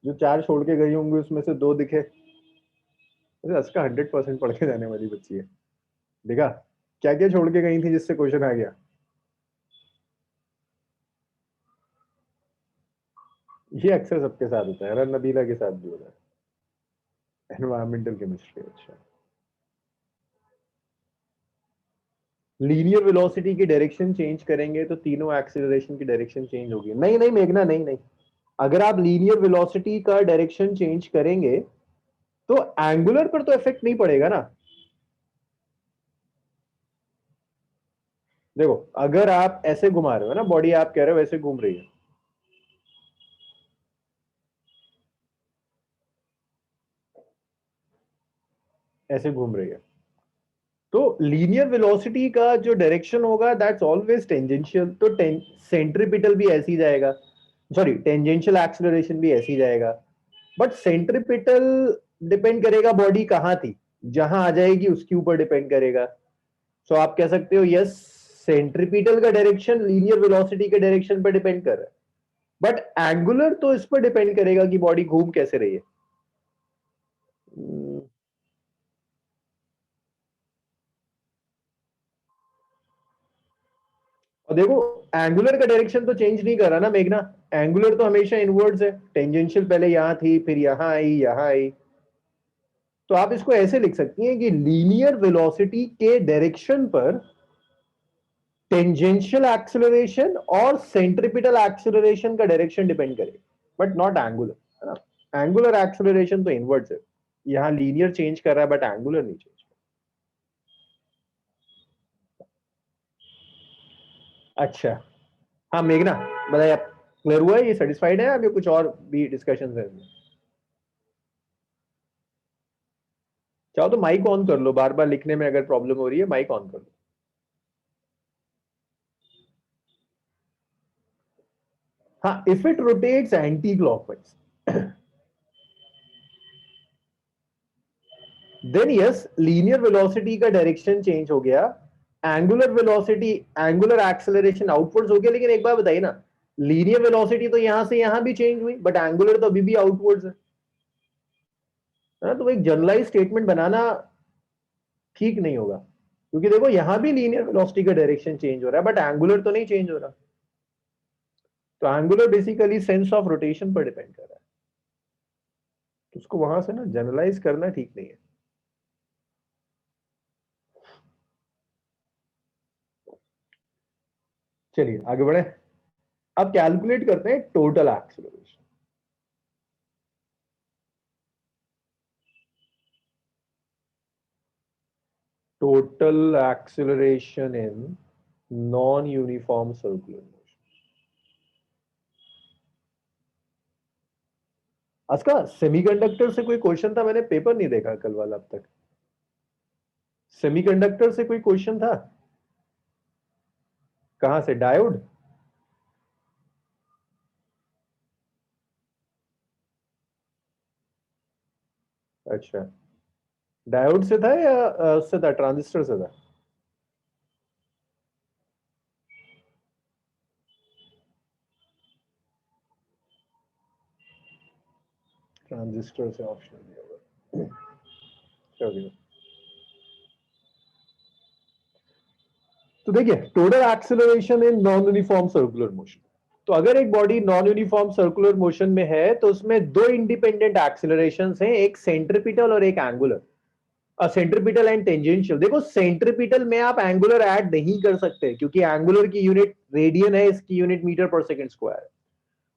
जो 4 छोड़ के गई होंगी उसमें से 2 दिखे? अरे अस्का 100% पढ़ के जाने वाली बच्ची है। देखा क्या क्या छोड़ के गई थी जिससे क्वेश्चन आ गया? ये अक्सर सबके साथ होता है, रन नबीला के साथ भी होता है। एनवायरमेंटल केमिस्ट्री, अच्छा। लीनियर वेलोसिटी की डायरेक्शन चेंज करेंगे तो तीनों एक्सीलरेशन की डायरेक्शन चेंज होगी। नहीं नहीं मेघना, नहीं नहीं, अगर आप लीनियर वेलोसिटी का डायरेक्शन चेंज करेंगे तो एंगुलर पर तो इफेक्ट नहीं पड़ेगा ना। देखो अगर आप ऐसे घुमा रहे हो ना बॉडी, आप कह रहे हो ऐसे घूम रही है, ऐसे घूम रही है, तो लीनियर वेलोसिटी का जो डायरेक्शन होगा दैट्स ऑलवेज टेंजेंशियल। तो सेंट्रीपिटल भी ऐसे ही जाएगा, सॉरी टेंजेंशियल एक्सीलरेशन भी ऐसे ही जाएगा। बट सेंट्रीपिटल डिपेंड करेगा बॉडी कहां थी, जहां आ जाएगी उसके ऊपर डिपेंड करेगा। सो आप कह सकते हो यस, सेंट्रीपिटल का डायरेक्शन लीनियर वेलोसिटी के डायरेक्शन पर डिपेंड कर रहा है, बट एंगुलर तो इस पर डिपेंड करेगा कि बॉडी घूम कैसे रही है। हम्म, और देखो एंगुलर का डायरेक्शन तो चेंज नहीं कर रहा ना मेघना, एंगुलर तो हमेशा इनवर्ड्स है। टेंजेंशियल पहले यहां थी, फिर यहां आई, यहां आई। तो आप इसको ऐसे लिख सकती हैं कि लीनियर वेलोसिटी के डायरेक्शन पर टेंजेंशियल एक्सेलरेशन और सेंट्रीपिटल एक्सेलरेशन का डायरेक्शन डिपेंड करेगा, बट नॉट एंगुलर, है ना। एंगुलर एक्सेलरेशन तो इनवर्ड्स है, यहां लीनियर चेंज कर रहा है बट एंगुलर नहीं चेंज। अच्छा, हाँ मेघना बताइए, आप क्लियर हुआ है, ये सेटिस्फाइड है? अभी कुछ और भी डिस्कशन है? चाहो तो माइक ऑन कर लो, बार बार लिखने में अगर प्रॉब्लम हो रही है माइक ऑन कर लो। हाँ, if it rotates anti clockwise then yes linear velocity का डायरेक्शन चेंज हो गया, angular velocity, angular acceleration outwards हो गया। लेकिन एक बार बताइए ना, लीनियर वेलोसिटी तो यहां से यहां भी चेंज हुई, बट एंगुलर तो अभी भी आउटवर्ड्स है ना। तो एक जनरलाइज स्टेटमेंट बनाना ठीक नहीं होगा, क्योंकि देखो यहां भी लीनियर वेलोसिटी का डायरेक्शन चेंज हो रहा है, बट एंगुलर तो नहीं चेंज हो रहा। तो angular basically sense of rotation पर डिपेंड कर रहा है, तो उसको वहां से ना जनरलाइज करना ठीक नहीं है। चलिए आगे बढ़े। अब कैलकुलेट करते हैं total acceleration. Total acceleration in non uniform circular motion. उसका सेमीकंडक्टर से कोई क्वेश्चन था? मैंने पेपर नहीं देखा कल वाला अब तक। सेमीकंडक्टर से कोई क्वेश्चन था? कहां से? डायोड? अच्छा, डायोड से था या उससे था, ट्रांजिस्टर से था? ट्रांजिस्टर से ऑप्शन दिया हुआ। चलिए, तो देखिए total acceleration in non uniform circular motion. तो अगर एक body non uniform circular motion में है तो उसमें दो इंडिपेंडेंट एक्सेलरेशंस हैं, एक सेंट्रीपिटल और एक एंगुलर। Centripetal and tangential. देखो सेंट्रीपिटल में आप एंगुलर ऐड नहीं कर सकते, क्योंकि एंगुलर की यूनिट रेडियन है, इसकी यूनिट मीटर पर सेकंड स्क्वायर।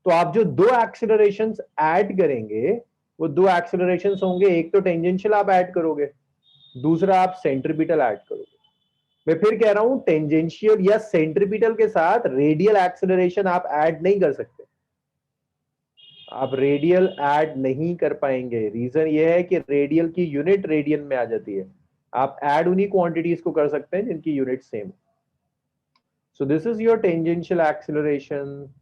तो आप जो दो एक्सेलरेशंस ऐड करेंगे वो दो एक्सेलरेशंस होंगे, एक तो टेंजेंशियल आप ऐड करोगे, दूसरा आप सेंट्रीपिटल ऐड करोगे। मैं फिर कह रहा हूं, टेंजेंशियल या सेंट्रीपिटल के साथ रेडियल एक्सेलरेशन आप ऐड नहीं कर सकते। आप रेडियल ऐड नहीं कर पाएंगे। रीजन ये है कि रेडियल की यूनिट रेडियन में आ जाती है। आप ऐड उन्हीं क्वांटिटीज को कर सकते हैं जिनकी unit same. So this is your tangential acceleration,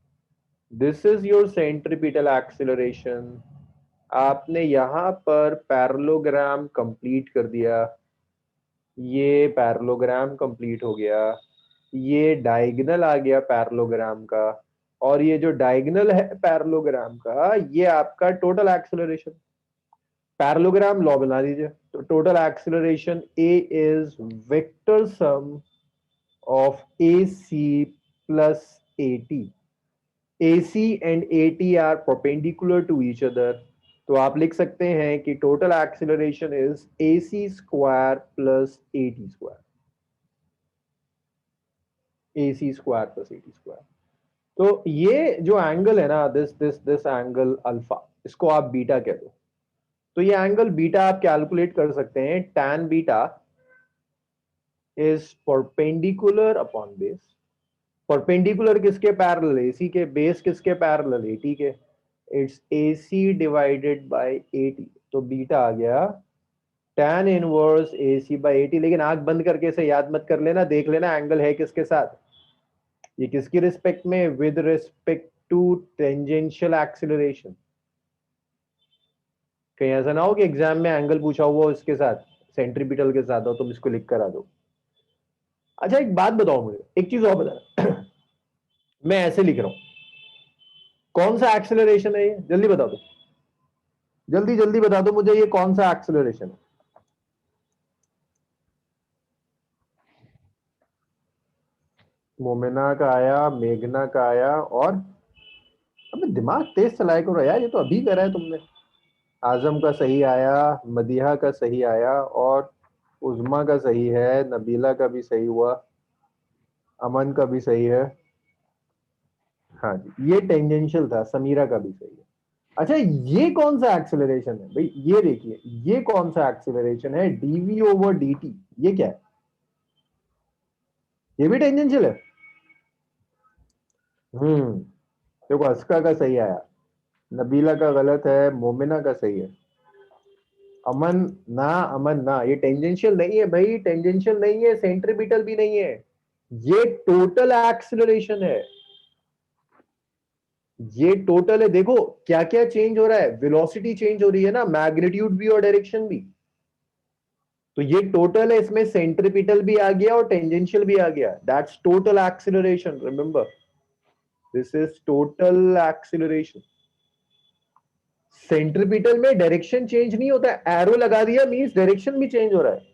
this is your centripetal acceleration. आपने यहां पर पैरेललोग्राम कंप्लीट कर दिया, ये पैरेललोग्राम कंप्लीट हो गया, ये डायगोनल आ गया पैरेललोग्राम का, और ये जो डायगोनल है पैरेललोग्राम का ये आपका टोटल एक्सेलरेशन। पैरेललोग्राम लॉ बना दीजिए। तो total acceleration A is vector sum of A C plus A T. A C and A T are perpendicular to each other. तो आप लिख सकते हैं कि total acceleration is A C square plus A T square, A C square plus A T square. तो ये जो एंगल है ना, दिस एंगल अल्फा, इसको आप बीटा कह दो। तो ये एंगल बीटा आप कैलकुलेट कर सकते हैं, tan beta is perpendicular upon base. Perpendicular किसके पैरेलल? एसी के। बेस किसके पैरेलल? एटी के। It's AC divided by eighty. तो बीटा आ गया tan inverse AC by eighty. लेकिन आंख बंद करके इसे याद मत कर लेना, देख लेना एंगल है किसके साथ। ये किसकी रिस्पेक्ट में? With respect to tangential acceleration. कहीं ऐसा ना हो कि एग्जाम में एंगल पूछा हुआ हो इसके साथ, सेंट्रीपिटल के साथ हो, तुम इसको लिख कर आ दो। अच्छा एक बात बताओ मुझे, एक चीज और बता। मैं ऐसे लिख रहा हूं, कौन सा एक्सेलरेशन है ये? जल्दी बता दो, जल्दी जल्दी बता दो मुझे, ये कौन सा एक्सेलरेशन है? मोमिना का आया, मेघना का आया, और अबे दिमाग तेज चलाया करो यार, ये तो अभी करा है तुमने। आजम का सही आया, मदीहा का सही आया, और उजमा का सही है, नबीला का भी सही हुआ, अमन का भी सही है। हाँ जी, ये टेंजेंशियल था, समीरा का भी सही है। अच्छा ये कौन सा एक्सेलरेशन है भाई? ये देखिए, ये कौन सा एक्सेलरेशन है? DV over dt। ये क्या है? ये भी टेंजेंशियल है। देखो अस्का का सही आया, नबीला का गलत है, मोमिना का सही है, अमन ना, अमन ना, ये टेंजेंशियल नहीं है भाई, टेंजेंशियल नहीं है, सेंट्रीपिटल भी नहीं है, ये टोटल एक्सिलरेशन है। ये टोटल है। देखो क्या क्या चेंज हो रहा है, वेलोसिटी चेंज हो रही है ना, मैग्नीट्यूड भी और डायरेक्शन भी। तो ये टोटल है, इसमें सेंट्रीपिटल भी आ गया और टेंजेंशियल भी आ गया। That's total acceleration, remember, this is total acceleration. Centripetal में डायरेक्शन चेंज नहीं होता है, एरो लगा दिया मींस डायरेक्शन भी चेंज हो रहा है,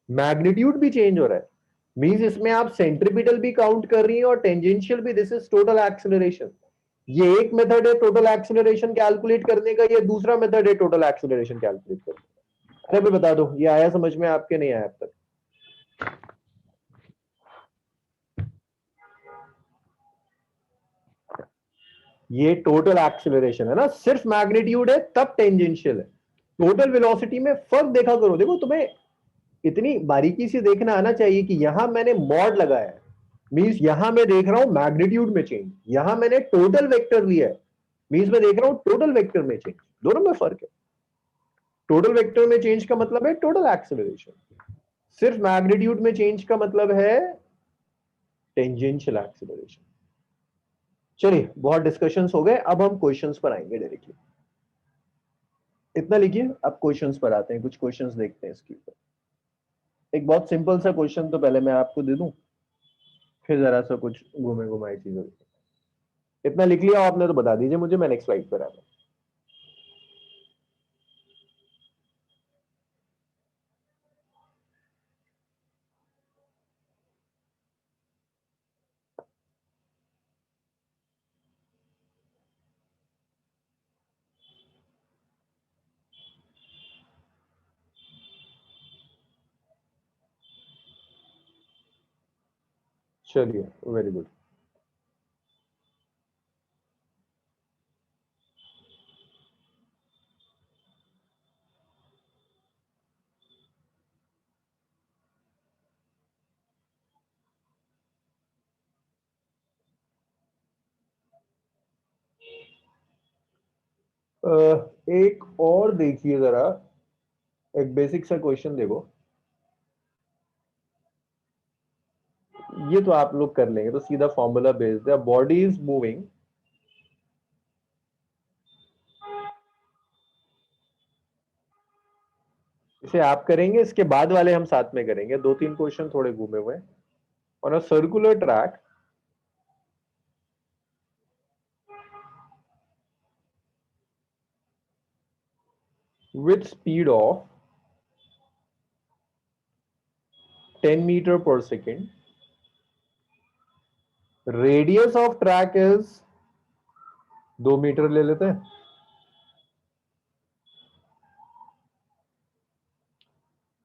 मैग्नीट्यूड भी चेंज हो रहा है, मींस इसमें आप सेंट्रीपिटल भी काउंट कर रही हैं और टेंजेंशियल भी। This is total acceleration. ये एक मेथड है टोटल एक्सिलरेशन कैलकुलेट करने का, ये दूसरा मेथड है टोटल एक्सिलरेशन कैलकुलेट करने का। अरे भाई बता दो, ये आया समझ में आपके, नहीं आया अब तक? ये टोटल एक्सिलरेशन है ना, सिर्फ मैग्नीट्यूड है तब टेंजेंशियल है। टोटल वेलोसिटी में फर्क देखा करो। देखो तुम्हें इतनी बारीकी से देखना आना चाहिए कि यहां मैंने मॉड लगाया है, मींस यहां मैं देख रहा हूं मैग्नीट्यूड में चेंज, यहां मैंने टोटल वेक्टर लिया है, मींस मैं देख रहा हूं टोटल वेक्टर में चेंज। दोनों में फर्क है। टोटल वेक्टर में चेंज का मतलब है टोटल एक्सिलरेशन, सिर्फ मैग्नीट्यूड में चेंज का मतलब है टेंजेंशियल एक्सिलरेशन। चलिए बहुत डिस्कशंस हो गए, अब हम क्वेश्चंस पर आएंगे डायरेक्टली। इतना लिखिए, अब क्वेश्चंस पर आते हैं, कुछ क्वेश्चंस देखते हैं इसके ऊपर। एक बहुत सिंपल सा क्वेश्चन तो पहले मैं आपको दे दूं, फिर जरा सा कुछ घूमे घुमाई चीजें। इतना लिख लिया आपने तो बता दीजिए मुझे, मैं नेक्स्ट स्लाइड पर आता हूं। चलिए, वेरी गुड। एक और देखिए जरा, एक बेसिक सा क्वेश्चन देखो, ये तो आप लोग कर लेंगे, तो सीधा फॉर्मूला बेस्ड है। बॉडी इज मूविंग, इसे आप करेंगे, इसके बाद वाले हम साथ में करेंगे, दो तीन क्वेश्चन थोड़े घूमे हुए हैं। On a circular track with speed of 10 meter per second, radius of track is 2 metre ले लेते हैं।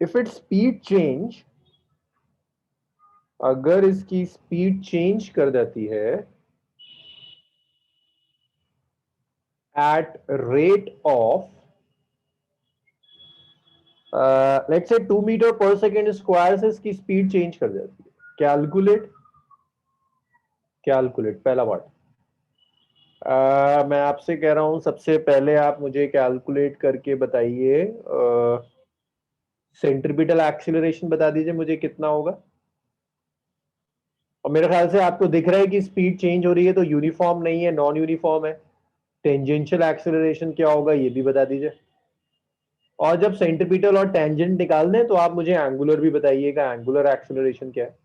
if its speed change, अगर इसकी स्पीड चेंज कर जाती है at rate of let's say 2 metre per second square से इसकी स्पीड चेंज कर जाती है। कैलकुलेट, कैलकुलेट पहला पार्ट। मैं आपसे कह रहा हूं सबसे पहले आप मुझे कैलकुलेट करके बताइए, सेंट्रीपिटल एक्सीलरेशन बता दीजिए मुझे कितना होगा। और मेरे ख्याल से आपको दिख रहा है कि स्पीड चेंज हो रही है, तो यूनिफॉर्म नहीं है, नॉन यूनिफॉर्म है। टेंजेंशियल एक्सीलरेशन क्या होगा ये भी बता दीजिए। और जब सेंट्रीपिटल और टेंजेंट निकालने हैं तो आप मुझे एंगुलर भी बताइएगा, एंगुलर एक्सीलरेशन क्या है।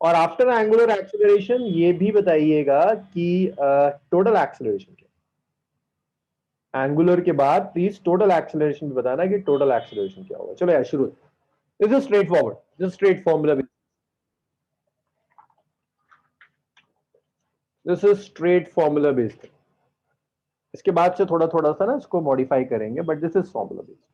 और आफ्टर एंगुलर एक्सीलरेशन ये भी बताइएगा कि टोटल एक्सीलरेशन क्या है। एंगुलर के बाद प्लीज टोटल एक्सीलरेशन भी बताना कि टोटल एक्सीलरेशन क्या होगा। चलो यार शुरू, this is straight forward, this straight formula, this is straight formula based. इसके बाद से थोड़ा थोड़ा सा ना इसको मॉडिफाई करेंगे, but this is formula based.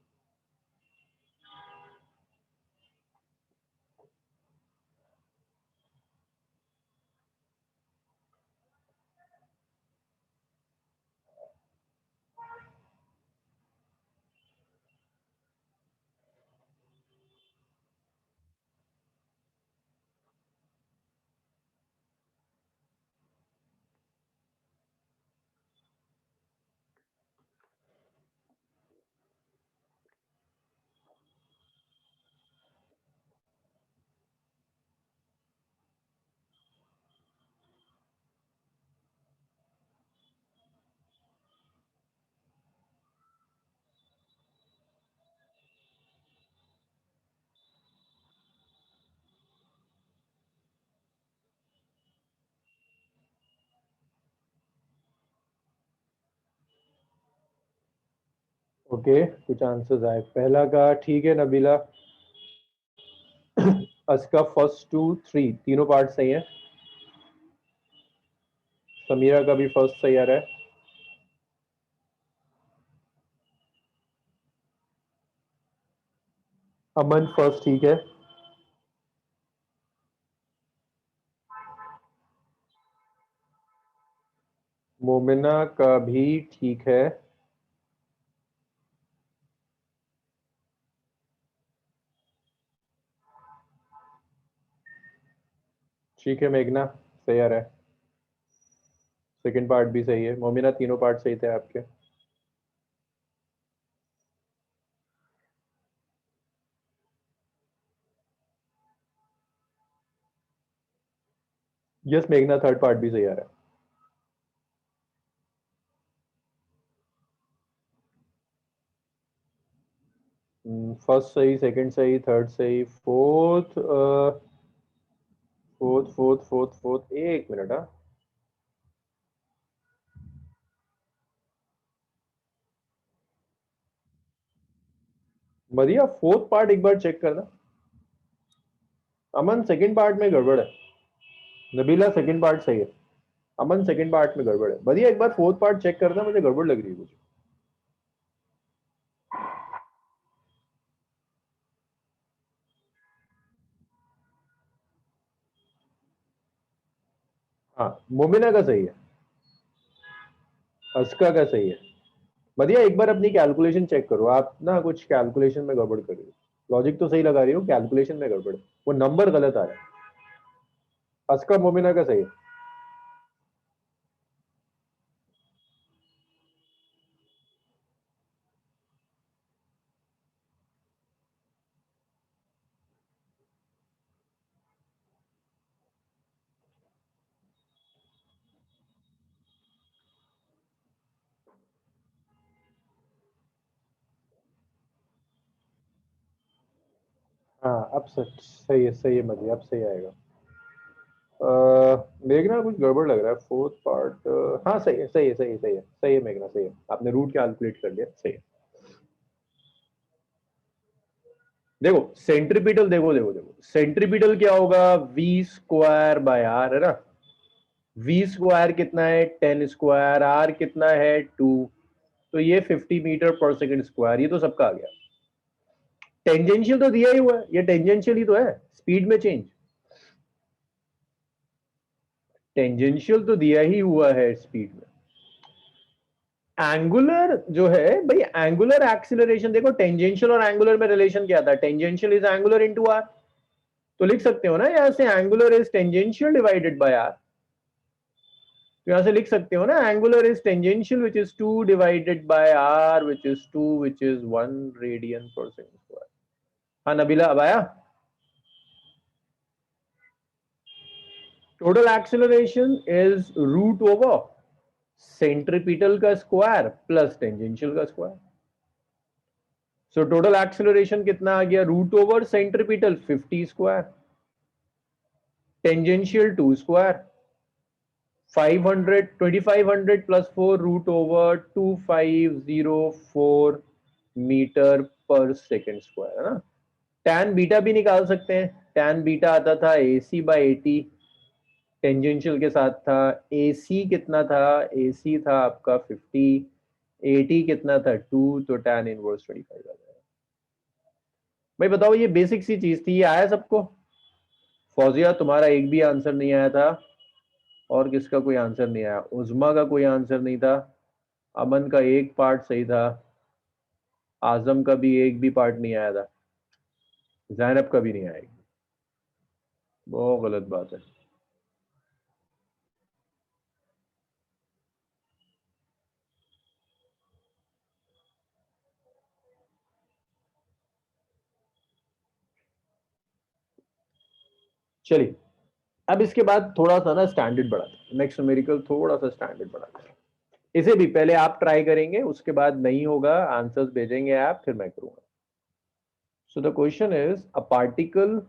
Okay, कुछ आंसर्स आए। पहला का ठीक है नबीला। अस्का फर्स्ट टू थ्री तीनों पार्ट सही है। समीरा का भी फर्स्ट सही आ रहा है। अमन फर्स्ट ठीक है। मोमिना का भी ठीक है। ठीक है मेघना, सही आ रहा है। सेकंड पार्ट भी सही है। मोमिना तीनों पार्ट सही थे आपके। यस मेघना, थर्ड पार्ट भी सही आ रहा है। फर्स्ट सही, सेकंड सही, थर्ड सही, fourth fourth fourth fourth fourth, एक मिनट। हाँ मरिया, फोर्थ पार्ट एक बार चेक करना। अमन सेकंड पार्ट में गड़बड़ है। नबीला सेकंड पार्ट सही है। अमन सेकंड पार्ट में गड़बड़ है। बढ़िया, एक बार फोर्थ पार्ट चेक करना, मुझे गड़बड़ लग रही है कुछ। हाँ मोमिना का सही है। अस्का का सही है। बढ़िया, एक बार अपनी कैलकुलेशन चेक करो। आप ना कुछ कैलकुलेशन में गड़बड़ कर रही हो। लॉजिक तो सही लगा रही हो, कैलकुलेशन में गड़बड़ है। वो नंबर गलत आ रहा है। अस्का मोमिना का सही है। हाँ अब सच सही है, सही है मदिया, अब सही आएगा। मेघना कुछ गड़बड़ लग रहा है। फोर्थ पार्ट हाँ सही है, सही है, सही है, सही है, सही है मेघना, सही है। आपने रूट कैलकुलेट कर लिया, सही है। देखो सेंट्रीपिटल, देखो देखो देखो, सेंट्रीपिटल क्या होगा? वी स्क्वायर बाय आर, है ना। वी स्क्वायर कितना है? 10 स्क्वायर। आर कितना है? 2। तो ये 50 मीटर पर सेकंड स्क्वायर, ये तो सबका आ गया। टेंजेंशियल तो दिया ही हुआ है, ये टेंजेंशियल ही तो है। स्पीड में चेंज, टेंजेंशियल तो दिया ही हुआ है स्पीड में। एंगुलर जो है भाई, एंगुलर एक्सिलरेशन देखो, टेंजेंशियल और एंगुलर में रिलेशन क्या था? Tangential is angular into R. तो लिख सकते हो ना यहां से, angular is tangential divided by R. तो यहां से लिख सकते हो ना, angular is tangential which is 2 divided by R which is 2 which is 1 radian per second square. हाँ नबीला, अब आया। Total acceleration is root over centripetal का स्क्वायर प्लस टेंजेंशियल का स्क्वायर। सो टोटल एक्सिलरेशन कितना आ गया? Root over centripetal 50 square, tangential 2 square, 500 2500 plus 4 root over 2504 meter per second square, है ना। टैन बीटा भी निकाल सकते हैं। टैन बीटा आता था AC/80, टेंजेंशियल के साथ था। AC कितना था? AC था आपका 50, 80 कितना था? 2, तो टैन इनवर्स 25 आ जाएगा। भाई बताओ, ये बेसिक सी चीज थी, ये आया सबको? फौजिया तुम्हारा एक भी आंसर नहीं आया था, और किसका कोई आंसर नहीं आया? उजमा का कोई आंसर नहीं था। अमन का एक पार्ट सही था। आजम का भी एक भी पार्ट नहीं आया था। जैनब का भी नहीं आएगी। बहुत गलत बात है। चलिए, अब इसके बाद थोड़ा सा ना स्टैंडर्ड बढ़ाते हैं। नेक्स्ट न्यूमेरिकल थोड़ा सा स्टैंडर्ड बढ़ाते हैं। इसे भी पहले आप ट्राई करेंगे, उसके बाद नहीं होगा आंसर्स भेजेंगे आप, फिर मैं करूंगा। So the question is a particle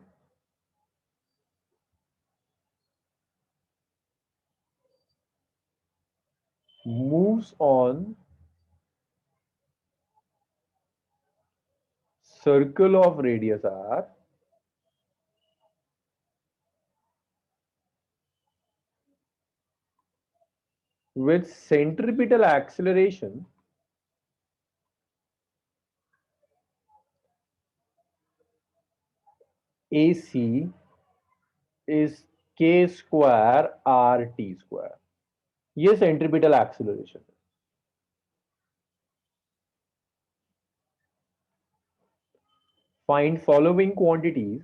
moves on circle of radius r with centripetal acceleration AC is k square RT square. ये centripetal acceleration है. Find following quantities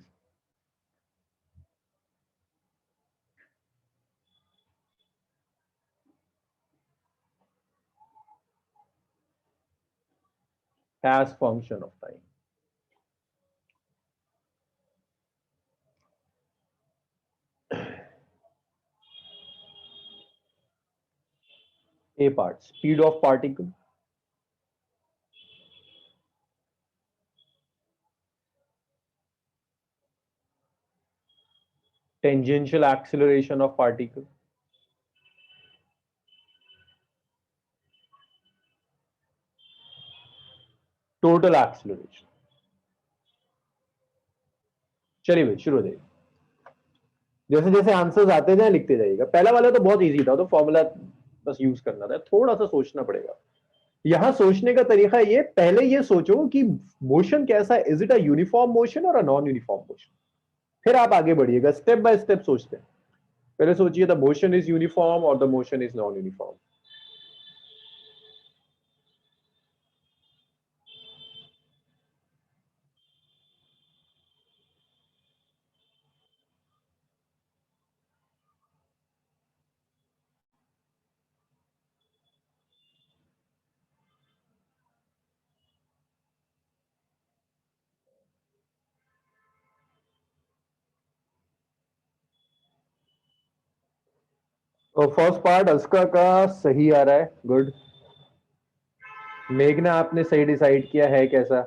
as function of time. A part, speed of particle, tangential acceleration of particle, total acceleration. चलिए भाई शुरू हो जाइए. जैसे जैसे आंसर्स आते जाए लिखते जाइएगा. पहला वाला तो बहुत इजी था, तो फॉर्मूला बस यूज करना था. थोड़ा सा सोचना पड़ेगा. यहां सोचने का तरीका ये, पहले ये सोचो कि मोशन कैसा है. Is it a uniform motion और अ नॉन यूनिफॉर्म मोशन. फिर आप आगे बढ़िएगा, स्टेप बाय स्टेप सोचते हैं. पहले सोचिए द मोशन इज यूनिफॉर्म और the motion is non uniform. तो फर्स्ट पार्ट अस्का का सही आ रहा है, गुड. मेघना आपने सही डिसाइड किया है कैसा.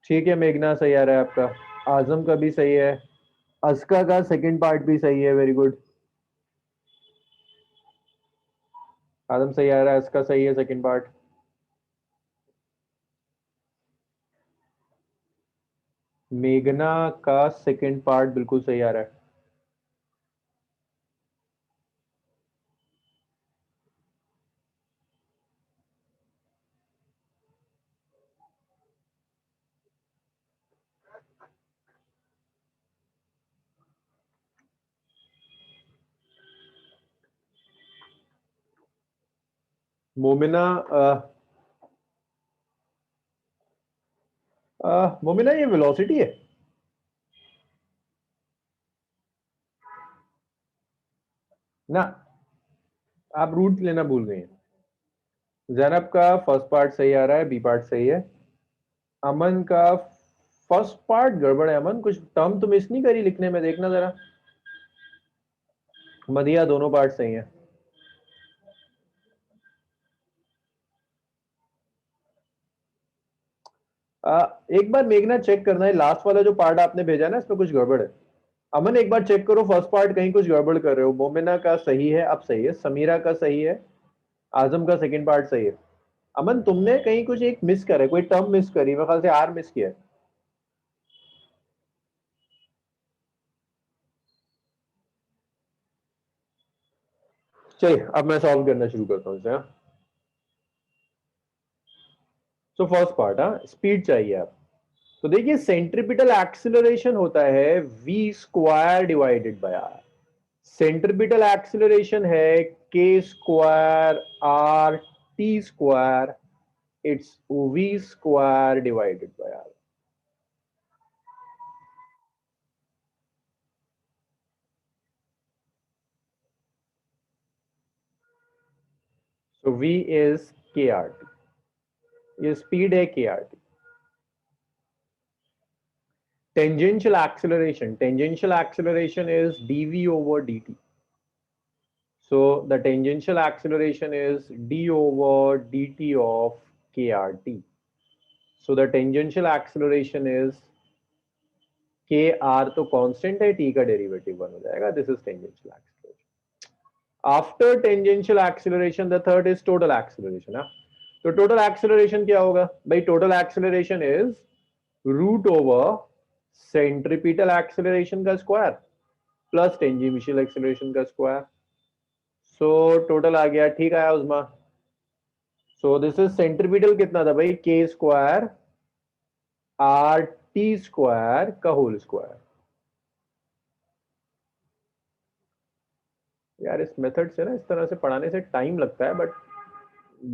ठीक है मेघना, सही आ रहा है आपका. आजम का भी सही है. अस्का का सेकंड पार्ट भी सही है, वेरी गुड. आजम सही आ रहा है, अस्का सही है सेकंड पार्ट. मेघना का सेकंड पार्ट बिल्कुल सही आ रहा है. मोमिना मोमिना ये वेलोसिटी है ना. आप रूट लेना भूल गए हैं. जैनब का फर्स्ट पार्ट सही आ रहा है, बी पार्ट सही है. अमन का फर्स्ट पार्ट गड़बड़ है. अमन कुछ टर्म तो मिस नहीं करी लिखने में, देखना जरा. मदिया दोनों पार्ट सही है. एक बार मेघना चेक करना है, लास्ट वाला जो पार्ट आपने भेजा ना इसमें कुछ गड़बड़ है. अमन एक बार चेक करो फर्स्ट पार्ट, कहीं कुछ गड़बड़ कर रहे हो. मोमिना का सही है, अब सही है. समीरा का सही है. आजम का सेकंड पार्ट सही है. अमन तुमने कहीं कुछ एक मिस करा है, कोई टर्म मिस करी, मेरे ख्याल से आर मिस किया है. चलिए अब मैं सॉल्व करना शुरू करता हूँ इसे. सो फर्स्ट पार्ट, स्पीड चाहिए आप. तो देखिए सेंट्रिपिटल एक्सिलरेशन होता है v square divided by r. Centripetal acceleration है k square r t square. It's v square divided by r. So v is krt. ये स्पीड है krt. Tangential acceleration is dv over dt. So the tangential acceleration is d over dt of krt. So the tangential acceleration is kr तो कांस्टेंट है, t का डेरिवेटिव 1 हो जाएगा. This is tangential acceleration. After tangential acceleration, the third is total acceleration. तो total acceleration क्या होगा भाई? total acceleration is root over centripetal acceleration का स्क्वायर प्लस टेंजेंशियल एक्सेलरेशन का स्क्वायर। सो टोटल आ गया, ठीक आया Usma. So this is centripetal कितना था भाई, K square R T square का होल स्क्वायर। यार इस मेथड से ना, इस तरह से पढ़ाने से टाइम लगता है, बट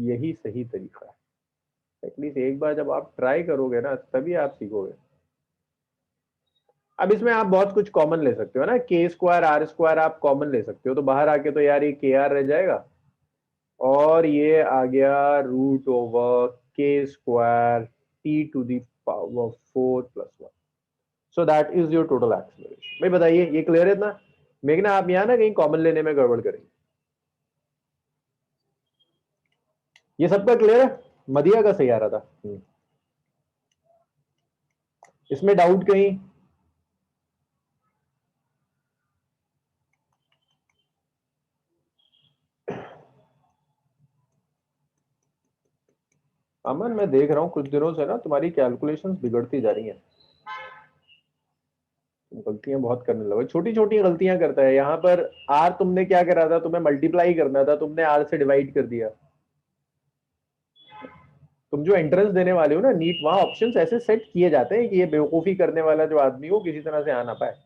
यही सही तरीका है। एटलीस्ट एक बार जब आप ट्राई करोगे ना, तभी आप सीखोगे। अब इसमें आप बहुत कुछ कॉमन ले सकते हो ना, के स्क्वायर आर स्क्वायर आप कॉमन ले सकते हो, तो बाहर आके तो यार ये के आर रह जाएगा, और ये आ गया root over K square T to the power 4+1। So that is your total acceleration. भाई बताइए, ये क्लियर है इतना? मेघना आप यहाँ ना कहीं कॉमन लेने में गड़बड़ करेंगे। ये सबका क्लियर है? मदिया का सही आ रहा था। इसमें डाउट कहीं? अमन मैं देख रहा हूँ कुछ दिनों से ना तुम्हारी कैलकुलेशंस बिगड़ती जा रही हैं, तुम गलतियां बहुत करने लगे, छोटी छोटी गलतियां करता है। यहाँ पर आर तुमने क्या करा था, तुम्हें मल्टीप्लाई करना था, तुमने आर से डिवाइड कर दिया। तुम जो एंट्रेंस देने वाले हो ना नीट, वहां ऑप्शंस ऐसे सेट किए जाते हैं कि ये बेवकूफी करने वाला जो आदमी हो किसी तरह से आ ना पाए।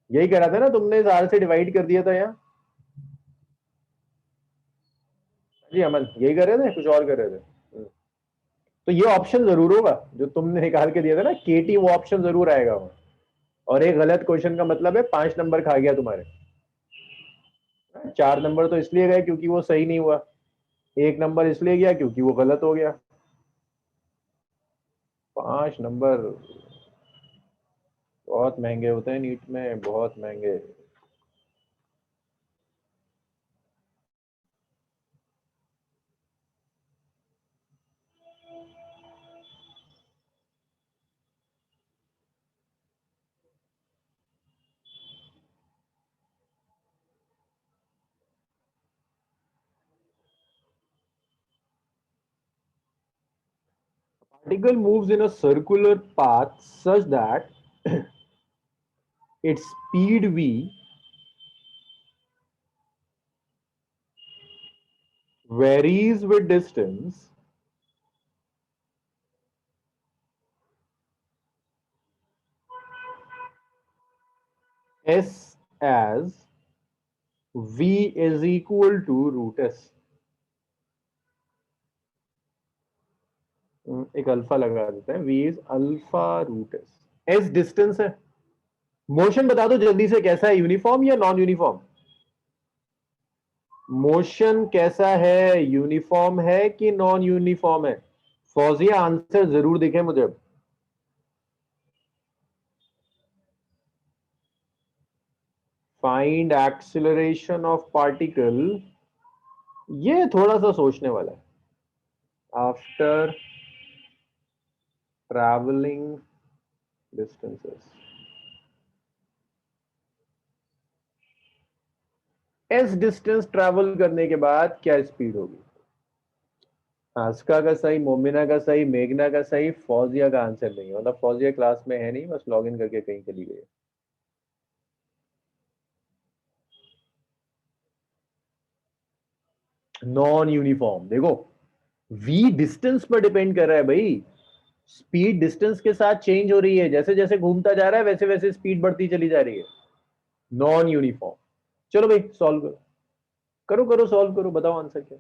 यही करा था ना तुमने, इस आर से डिवाइड कर दिया था यहाँ। जी अमन यही कर रहे थे, कुछ और कर रहे थे? तो ये ऑप्शन जरूर होगा जो तुमने निकाल के दिया था ना, केटी, वो ऑप्शन जरूर आएगा वहाँ। और एक गलत क्वेश्चन का मतलब है 5 नंबर खा गया तुम्हारे। 4 नंबर तो इसलिए गए क्योंकि वो सही नहीं हुआ, 1 नंबर इसलिए गया क्योंकि वो गलत हो गया। 5 नंबर बहुत महंगे होते हैं नीट में, बहुत महंगे। Particle moves in a circular path such that its speed v varies with distance s as v is equal to root s। एक अल्फा लगा देते हैं, v is alpha root S. S distance है। मोशन बता दो जल्दी से, कैसा है, यूनिफॉर्म या नॉन यूनिफॉर्म? मोशन कैसा है, यूनिफॉर्म है कि नॉन यूनिफॉर्म है? फौजिया आंसर जरूर दिखे मुझे। फाइंड एक्सिलरेशन ऑफ पार्टिकल, ये थोड़ा सा सोचने वाला है। After travelling distances, S distance travel करने के बाद क्या स्पीड होगी? आस्का का सही, मोमिना का सही, मेघना का सही, फौजिया का आंसर नहीं, मतलब फौजिया क्लास में है नहीं, बस लॉग इन करके कहीं चली गई है। नॉन यूनिफॉर्म देखो, वी डिस्टेंस पर डिपेंड कर रहा है भाई। स्पीड डिस्टेंस के साथ चेंज हो रही है, जैसे जैसे घूमता जा रहा है वैसे वैसे स्पीड बढ़ती चली जा रही है। Non uniform. चलो भाई सॉल्व करो, करो करो सॉल्व करो, बताओ आंसर क्या।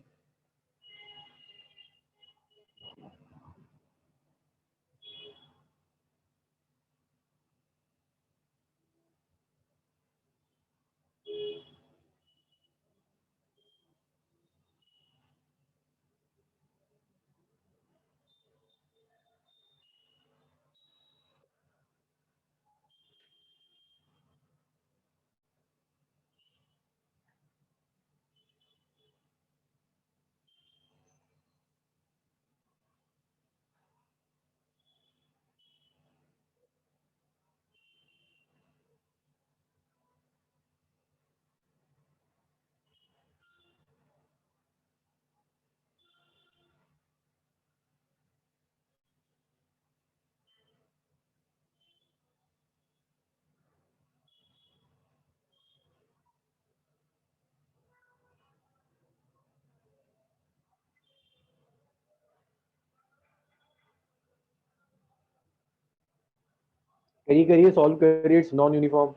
करिए करिए, सॉल्व करिए, इट्स नॉन यूनिफॉर्म।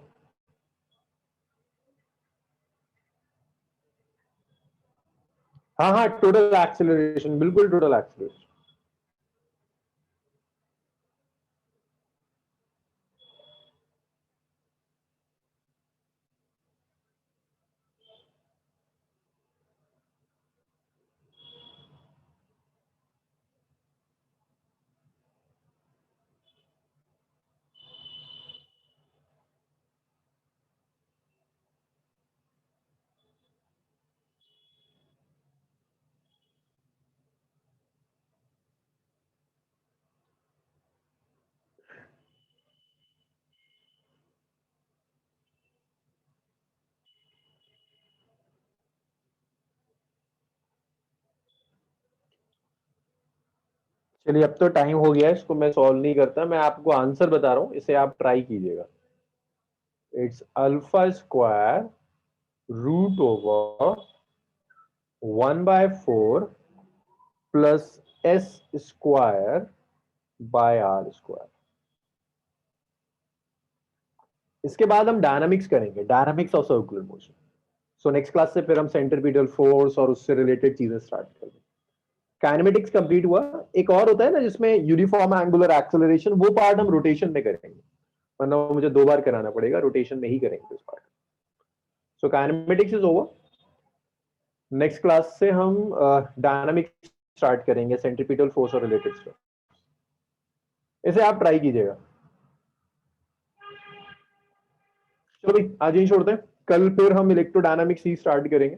हाँ हाँ, टोटल एक्सेलरेशन, बिल्कुल टोटल एक्सेलरेशन। चलिए, अब तो टाइम हो गया है, इसको मैं सॉल्व नहीं करता, मैं आपको आंसर बता रहा हूं, इसे आप ट्राई कीजिएगा। It's alpha square root over 1/4 plus S square by R square. इसके बाद हम डायनामिक्स करेंगे, dynamics of circular motion. So next class से फिर हम सेंट्रीपिटल फोर्स और उससे रिलेटेड चीजें स्टार्ट करेंगे। काइनेमेटिक्स कंप्लीट हुआ। एक और होता है ना जिसमें यूनिफॉर्म एंगुलर एक्सेलरेशन, वो पार्ट हम रोटेशन में करेंगे, वरना वो मुझे 2 बार कराना पड़ेगा, रोटेशन में ही करेंगे उस part. So kinematics is over. Next class से हम डायनामिक्स स्टार्ट करेंगे, सेंट्रीपिटल फोर्स और रिलेटेड स्टफ। इसे आप ट्राई कीजिएगा। चलो भाई, आज यही छोड़ते हैं, कल फिर हम इलेक्ट्रोडायनामिक्स ही स्टार्ट करेंगे।